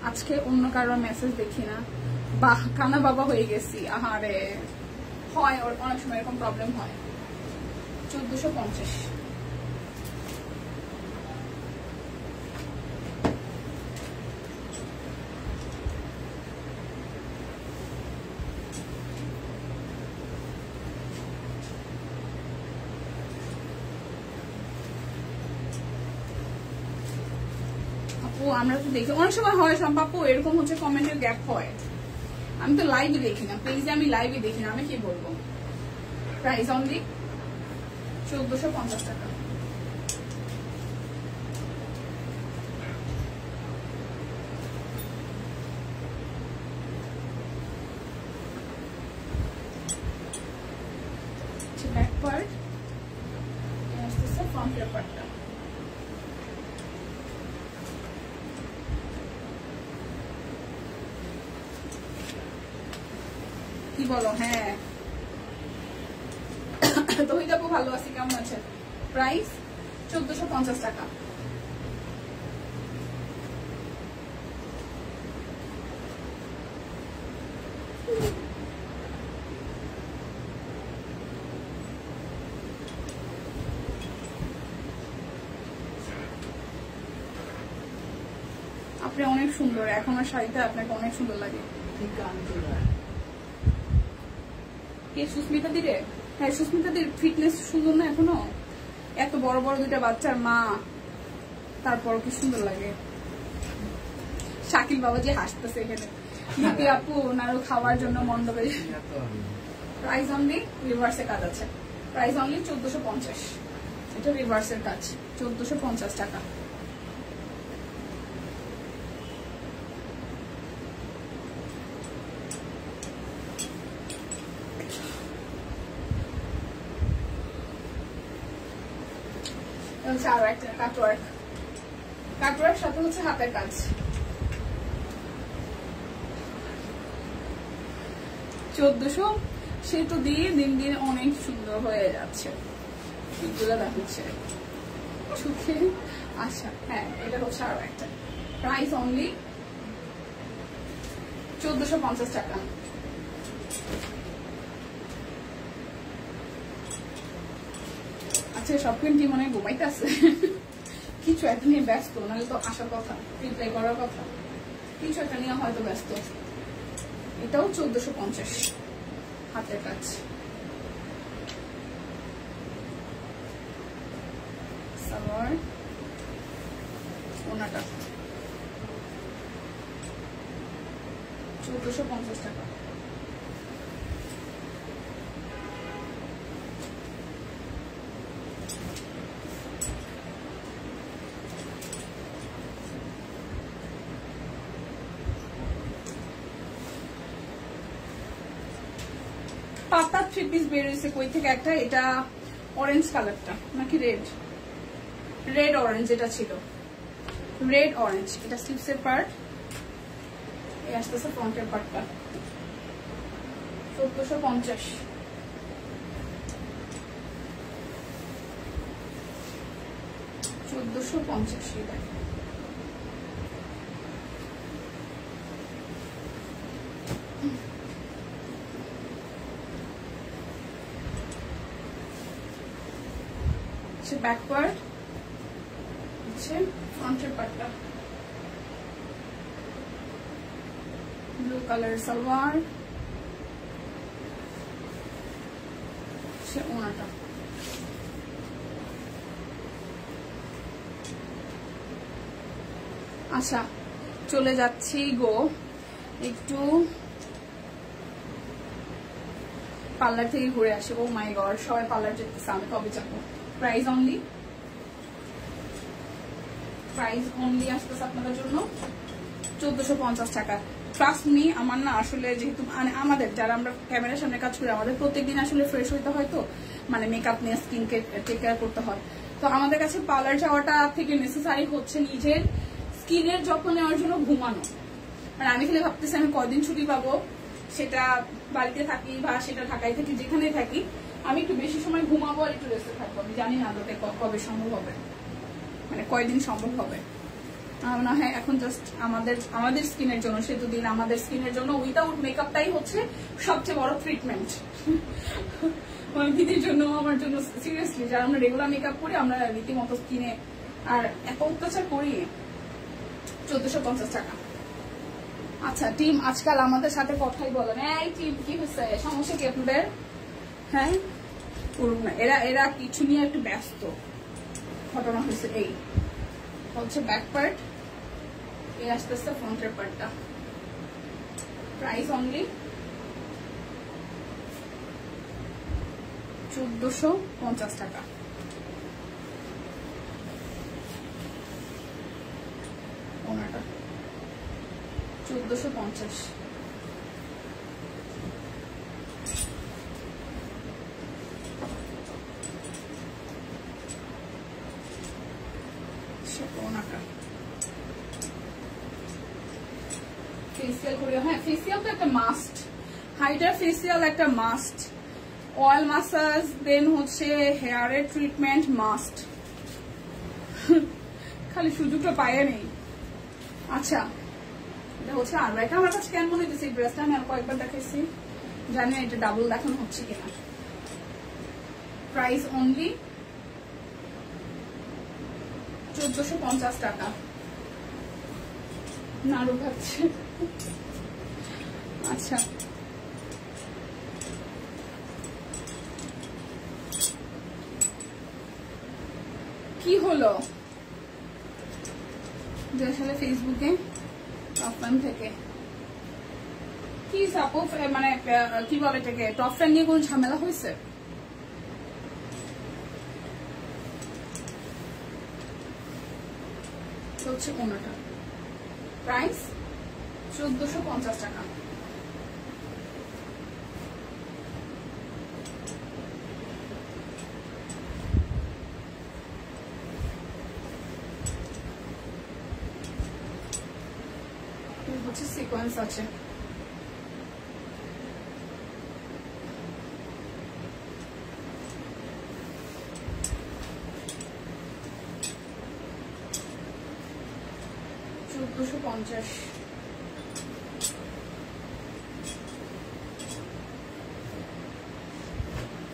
আজকে অন্য কারোর মেসেজ দেখি না, বাহ কানা বাবা হয়ে গেছি। আহারে, হয় অনেক সময় এরকম প্রবলেম হয়। 1450। আমরা তো দেখি অনেক সময় হয় সম্পাপু এরকম হচ্ছে, কমেন্টের গ্যাপ হয়। আমি তো লাইভই দেখি না, পেজে আমি লাইভই দেখি না, আমি কি বলবো। প্রাইস অনলি 1450 টাকা। ব্যাক পার্ট, ফ্রন্টের পার্টটা। কি বলো? হ্যাঁ তো এটা খুব ভালো আছি, কেমন আছে? প্রাইস 1450 টাকা। আপনি অনেক সুন্দর, এখন আর শাড়িতে আপনাকে অনেক সুন্দর লাগে। কে সুস্মিতা দিরে? হ্যাঁ সুস্মিতা দির ফিটনেস সুন্দর না এখনো? এত বড় বড় দুইটা বাচ্চার মা, তারপর কি সুন্দর লাগে। শাকিল বাবা যে হাসতেছে এখানে, লিপি আপু ওনারও খাওয়ার জন্য মণ্ডপে। প্রাইস অনলি, রিভার্সে কাজ আছে, প্রাইস অনলি 1450। এটা রিভার্সের কাজ, 1450 টাকা। আরো একটা কাটওয়ার্ক, কাটওয়ার্ক সাথে হচ্ছে হাতের কাজ। $1400, সে তো দিয়ে দিন দিন অনেক সুন্দর হয়ে যাচ্ছে, এগুলো দেখাচ্ছে চোখে। আচ্ছা হ্যাঁ, এটা হচ্ছে আরো একটা, প্রাইস অনলি 1450 টাকা। আচ্ছা সব কি মনে ঘুমাইতে আছে, কিছু একটা নিয়ে ব্যস্ত, নাহলে তো আসার কথা, রিপ্লাই করার কথা, কিছু একটা নিয়ে হয়তো ব্যস্ত। এটাও 1450, হাতের কাজ। সালোয়ার, ওনাটা 1450 টাকা। পাতা 3 পিস বের হয়েছে কই থেকে একটা, এটা অরেঞ্জ কালারটা নাকি রেড, রেড অরেঞ্জ, এটা ছিল রেড অরেঞ্জ। এটা স্লিভসের পার্ট, এই আসতেছে ফ্রন্টের পার্টটা, 1450। এটা ব্যাকওয়ার্ড, হচ্ছে ফ্রন্টের পার্টটা, ব্লু কালার সালোয়ার, ওনাটা। আচ্ছা চলে যাচ্ছি গো একটু পার্লার থেকে ঘুরে আসি। ও মাই গড, সবাই পার্লার যেতেছে, আমি কবে যাবো? প্রাইস অনলি, প্রাইস অনলি আসতেছে আপনাদের জন্য 1450 টাকা। ট্রাস্ট মি, আমার না আসলে যেহেতু আমাদের যারা আমরা ক্যামেরার সামনে কাজ করি, আমাদের প্রত্যেকদিন আসলে ফ্রেশ হইতে হয়, তো মানে মেকআপ নিয়ে স্কিনকে টেক কেয়ার করতে হয়। তো আমাদের কাছে পার্লার যাওয়াটা থেকে নেসেসারি হচ্ছে নিজের স্কিনের যত্ন নেওয়ার জন্য ঘুমানো। মানে আমি খালি ভাবতেছি আমি কয়দিন ছুটি পাবো, সেটা বাড়িতে থাকি বা সেটা ঢাকায় থাকি, যেখানেই থাকি, আমি একটু বেশি সময় ঘুমাবো আর একটু রেস্টে থাকবো। আমি জানি না আদতে কবে সম্ভব হবে, মানে কয়দিন সম্ভব হবে না। হ্যাঁ এখন জাস্ট আমাদের স্কিনের জন্য, সেতু দিন আমাদের স্কিনের জন্য উইদাউট মেকআপটাই হচ্ছে সবচেয়ে বড় ট্রিটমেন্ট। মানে দিদির জন্য, আমার জন্য, সিরিয়াসলি যারা আমরা রেগুলার মেকআপ করি, আমরা রীতিমতো স্কিনে আর এত অত্যাচার করি। 1450 টাকা। আচ্ছা টিম আজকাল আমাদের সাথে কথাই বলেন, এই টিম কি হচ্ছে, সমস্যা কি আপনাদের? হ্যাঁ করুন না, এরা কিছু নিয়ে একটু ব্যস্ত। ঘটনা হয়েছে এই হচ্ছে ব্যাক পার্ট, এই আস্তে আস্তে ফ্রন্টের পার্টটা। প্রাইস অনলি 1450 টাকা। ওনাটা 1450। ফেসিয়াল করিও, হ্যাঁ ফেসিয়াল তো একটা মাস্ট, হাইড্রা ফেসিয়াল একটা মাস্ট, অয়েল মাসাজ, দেন হচ্ছে হেয়ারের ট্রিটমেন্ট মাস্ট। খালি সুযোগটা পাইয়ে নেই। আচ্ছা এটা হচ্ছে আরো একটা, আমার কাছে কেমন মনে হচ্ছে এই ড্রেসটা, আমি আর কয়েকবার দেখাইছি, জানি না এটা ডাবল দেখানো হচ্ছে কিনা। প্রাইস অনলি 1450 টাকা। নাড়ু খাচ্ছে। আচ্ছা কি হলো যে আসলে ফেসবুকে টপ থেকে কি সাপোজ মানে কি বলে এটাকে টপ ফ্যান নিয়ে কোন ঝামেলা হয়েছে? হচ্ছে ওনাটা প্রাইস 1450 টাকা। হচ্ছে সিকোয়েন্স আছে।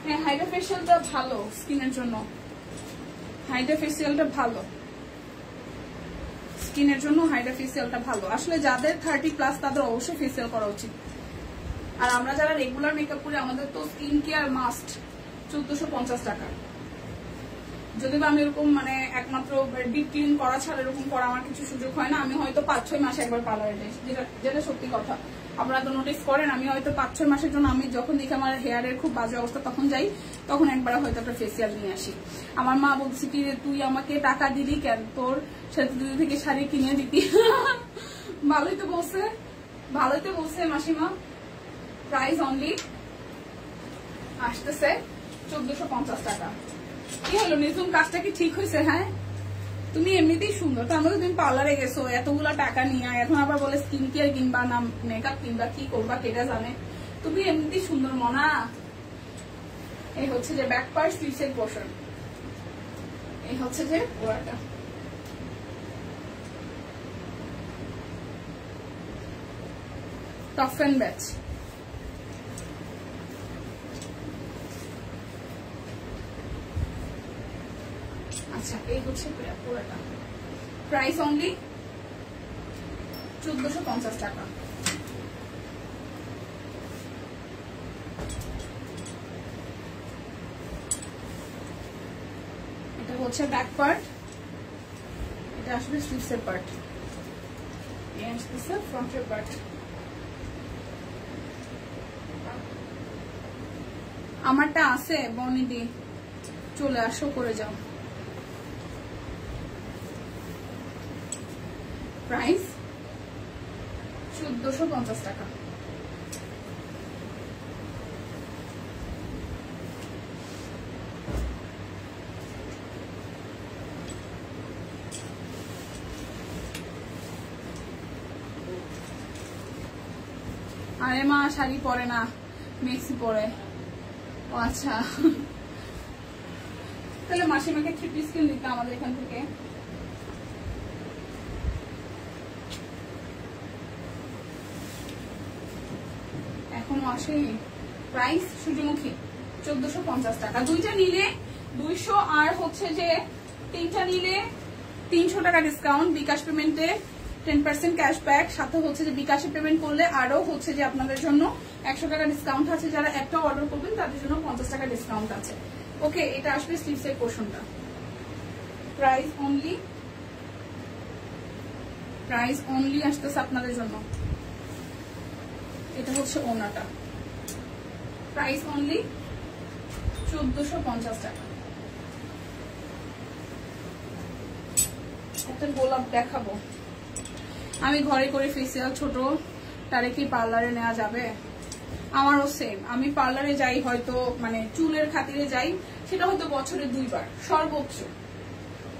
হ্যাঁ হাইড্রা ফেসিয়ালটা ভালো স্কিনের জন্য, হাইড্রা ফেসিয়ালটা ভালো স্কিনের জন্য, হাইড্রা ফেসিয়ালটা ভালো। আসলে যাদের 30+ তাদের অবশ্যই ফেসিয়াল করা উচিত। আর আমরা যারা রেগুলার মেকআপ করি আমাদের তো স্কিন কেয়ার মাস্ট 1450 টাকা। যদি আমি এরকম মানে একমাত্র ডিপ ক্লিন করা ছাড়া এরকম করা আমার কিছু সুযোগ হয় না। আমি হয়তো 5-6 মাসে একবার পার্লারে যাই, যেটা সত্যি কথা। আপনারা তো নোটিস করেন আমি হয়তো 5-6 মাসের জন্য আমি যখন দেখি আমার হেয়ারের খুব বাজে অবস্থা তখন যাই, তখন একবার হয়তো একটা ফেসিয়াল নিয়ে আসি। আমার মা বলছে কি তুই আমাকে টাকা দিলি কেন, তোর সাথে 2 থেকে শাড়ি কিনে দিতি। ভালোই তো বলছে, ভালোই তো বলছে মাসিমা। প্রাইস অনলি আসতেছে 1450 টাকা। কি হলো নিজুম, কাজটা কি ঠিক হয়েছে? হ্যাঁ তুমি এমনিতেই সুন্দর, তার মধ্যে তুমি পার্লারে গেছো এতগুলা টাকা নিয়ে, এখন আবার বলে স্কিন কেয়ার কিনবা না মেকআপ কিনবা, কি করবা কেটা জানে। তুমি এমনিতেই সুন্দর মনা। এই হচ্ছে যে ব্যাক পার্ট, স্লিভসের পোর্শন, এই হচ্ছে যে ওয়াটা। Top fan batch. আচ্ছা এই হচ্ছে পুরোটা। প্রাইস অনলি 1450 টাকা। এটা হচ্ছে ব্যাক পার্ট, এটা আসলে স্লিভসের পার্ট, এই আসছে ফ্রন্টের পার্ট। আমারটা আছে বনিদি, চলে আসো করে যাও। প্রাইস 1450 টাকা। আরে মা শাড়ি পরে না, মেক্সি পরে। ও আচ্ছা, তাহলে মাসিমাকে 3 পিস কিনে দিতে আমাদের এখান থেকে। এখনো আসেনি। প্রাইস সূর্যমুখী 1450 টাকা। 2টা নিলে 200, আর হচ্ছে যে 3টা নিলে 300 টাকা ডিসকাউন্ট। বিকাশ পেমেন্টে 10% ক্যাশব্যাক, সাথে হচ্ছে যে বিকাশে পেমেন্ট করলে আরো হচ্ছে যে আপনাদের জন্য 100 টাকা ডিসকাউন্ট আছে। যারা একটা অর্ডার করবেন তাদের জন্য 50 টাকা ডিসকাউন্ট আছে। ওকে, এটা আসবে স্লিভসের পোর্শনটা। প্রাইস অনলি আসতেছে আপনাদের জন্য। এটা হচ্ছে ওনাটা, প্রাইস অনলি 1450 টাকা। একটা গোলাপ দেখাবো আমি ঘরে করে ফেসিয়াল। ছোট তারে কি পার্লারে নেওয়া যাবে? আমারও সেম, আমি পার্লারে যাই হয়তো মানে চুলের খাতিরে যাই, সেটা হয়তো বছরে 2 বার সর্বোচ্চ।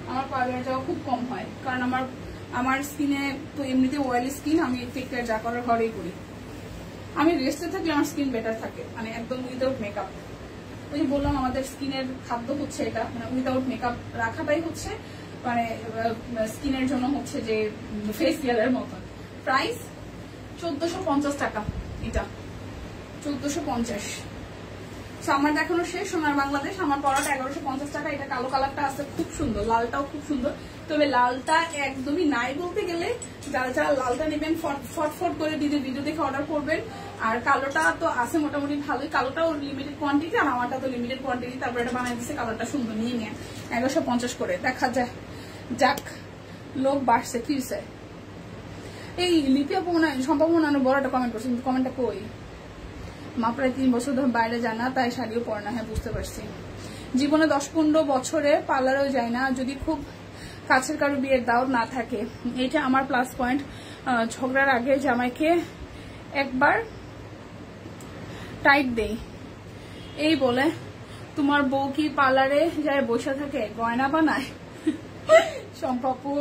আমার পার্লারে যাওয়া খুব কম হয়, কারণ আমার স্কিনে তো এমনিতে অয়েলি স্কিন, আমি টেক কেয়ার যা করার ঘরেই করি। আমি রেস্টে থাকলে আমার স্কিন বেটার থাকে, মানে একদম উইদাউট মেকআপ। ওই যে বললাম আমাদের স্কিনের খাদ্য হচ্ছে এটা, মানে উইদাউট মেকআপ রাখাটাই হচ্ছে মানে স্কিনের জন্য হচ্ছে যে ফেসিয়ালের মতন। প্রাইস 1450 টাকা, এটা 1450। আমার দেখানো শেষ। সোনার বাংলাদেশ আমার পরাটা 1150 টাকা। এটা কালো কালারটা আছে খুব সুন্দর, লালটাও খুব সুন্দর। তবে লালটা একদমই নাই বলতে গেলে, যারা যারা লালটা নেবেন ফটফট করে ভিডিও দেখে অর্ডার করবেন। আর কালোটা তো আছে মোটামুটি ভালোই, কালোটাও লিমিটেড কোয়ান্টিটি আর আমারটা তো লিমিটেড কোয়ান্টিটি। তারপরে এটা বানিয়ে দিচ্ছে, কালারটা সুন্দর, নিয়ে নেন 1150 করে। দেখা যায় যাক লোক বাড়ছে কি হয়েছে। এই লিপিয়া সম্ভাবনা বড় একটা কমেন্ট করছে, কিন্তু কমেন্টটা কই? মা প্রায় 3 বছর ধরে বাইরে যায় না, তাই শাড়িও পরে না। হ্যাঁ বুঝতে পারছি। জীবনে 10-15 বছরে পার্লারেও যায় না, যদি খুব কাছের কারো বিয়ের দাওয়াত না থাকে। এটা আমার প্লাস পয়েন্ট। ঝগড়ার আগে জামাইকে একবার টাইট দেই, এই বলে তোমার বউ কি পার্লারে যায় বসে থাকে গয়না বানায়? সম্পাপু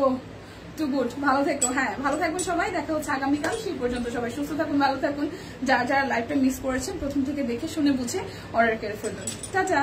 টু গুড। ভালো থেকো। হ্যাঁ ভালো থাকবেন সবাই। দেখা হচ্ছে আগামীকাল। সেই পর্যন্ত সবাই সুস্থ থাকুন, ভালো থাকুন। যারা যারা লাইভটা মিস করেছেন প্রথম থেকে দেখে শুনে বুঝে অর্ডার করে ফেলুন। টাটা।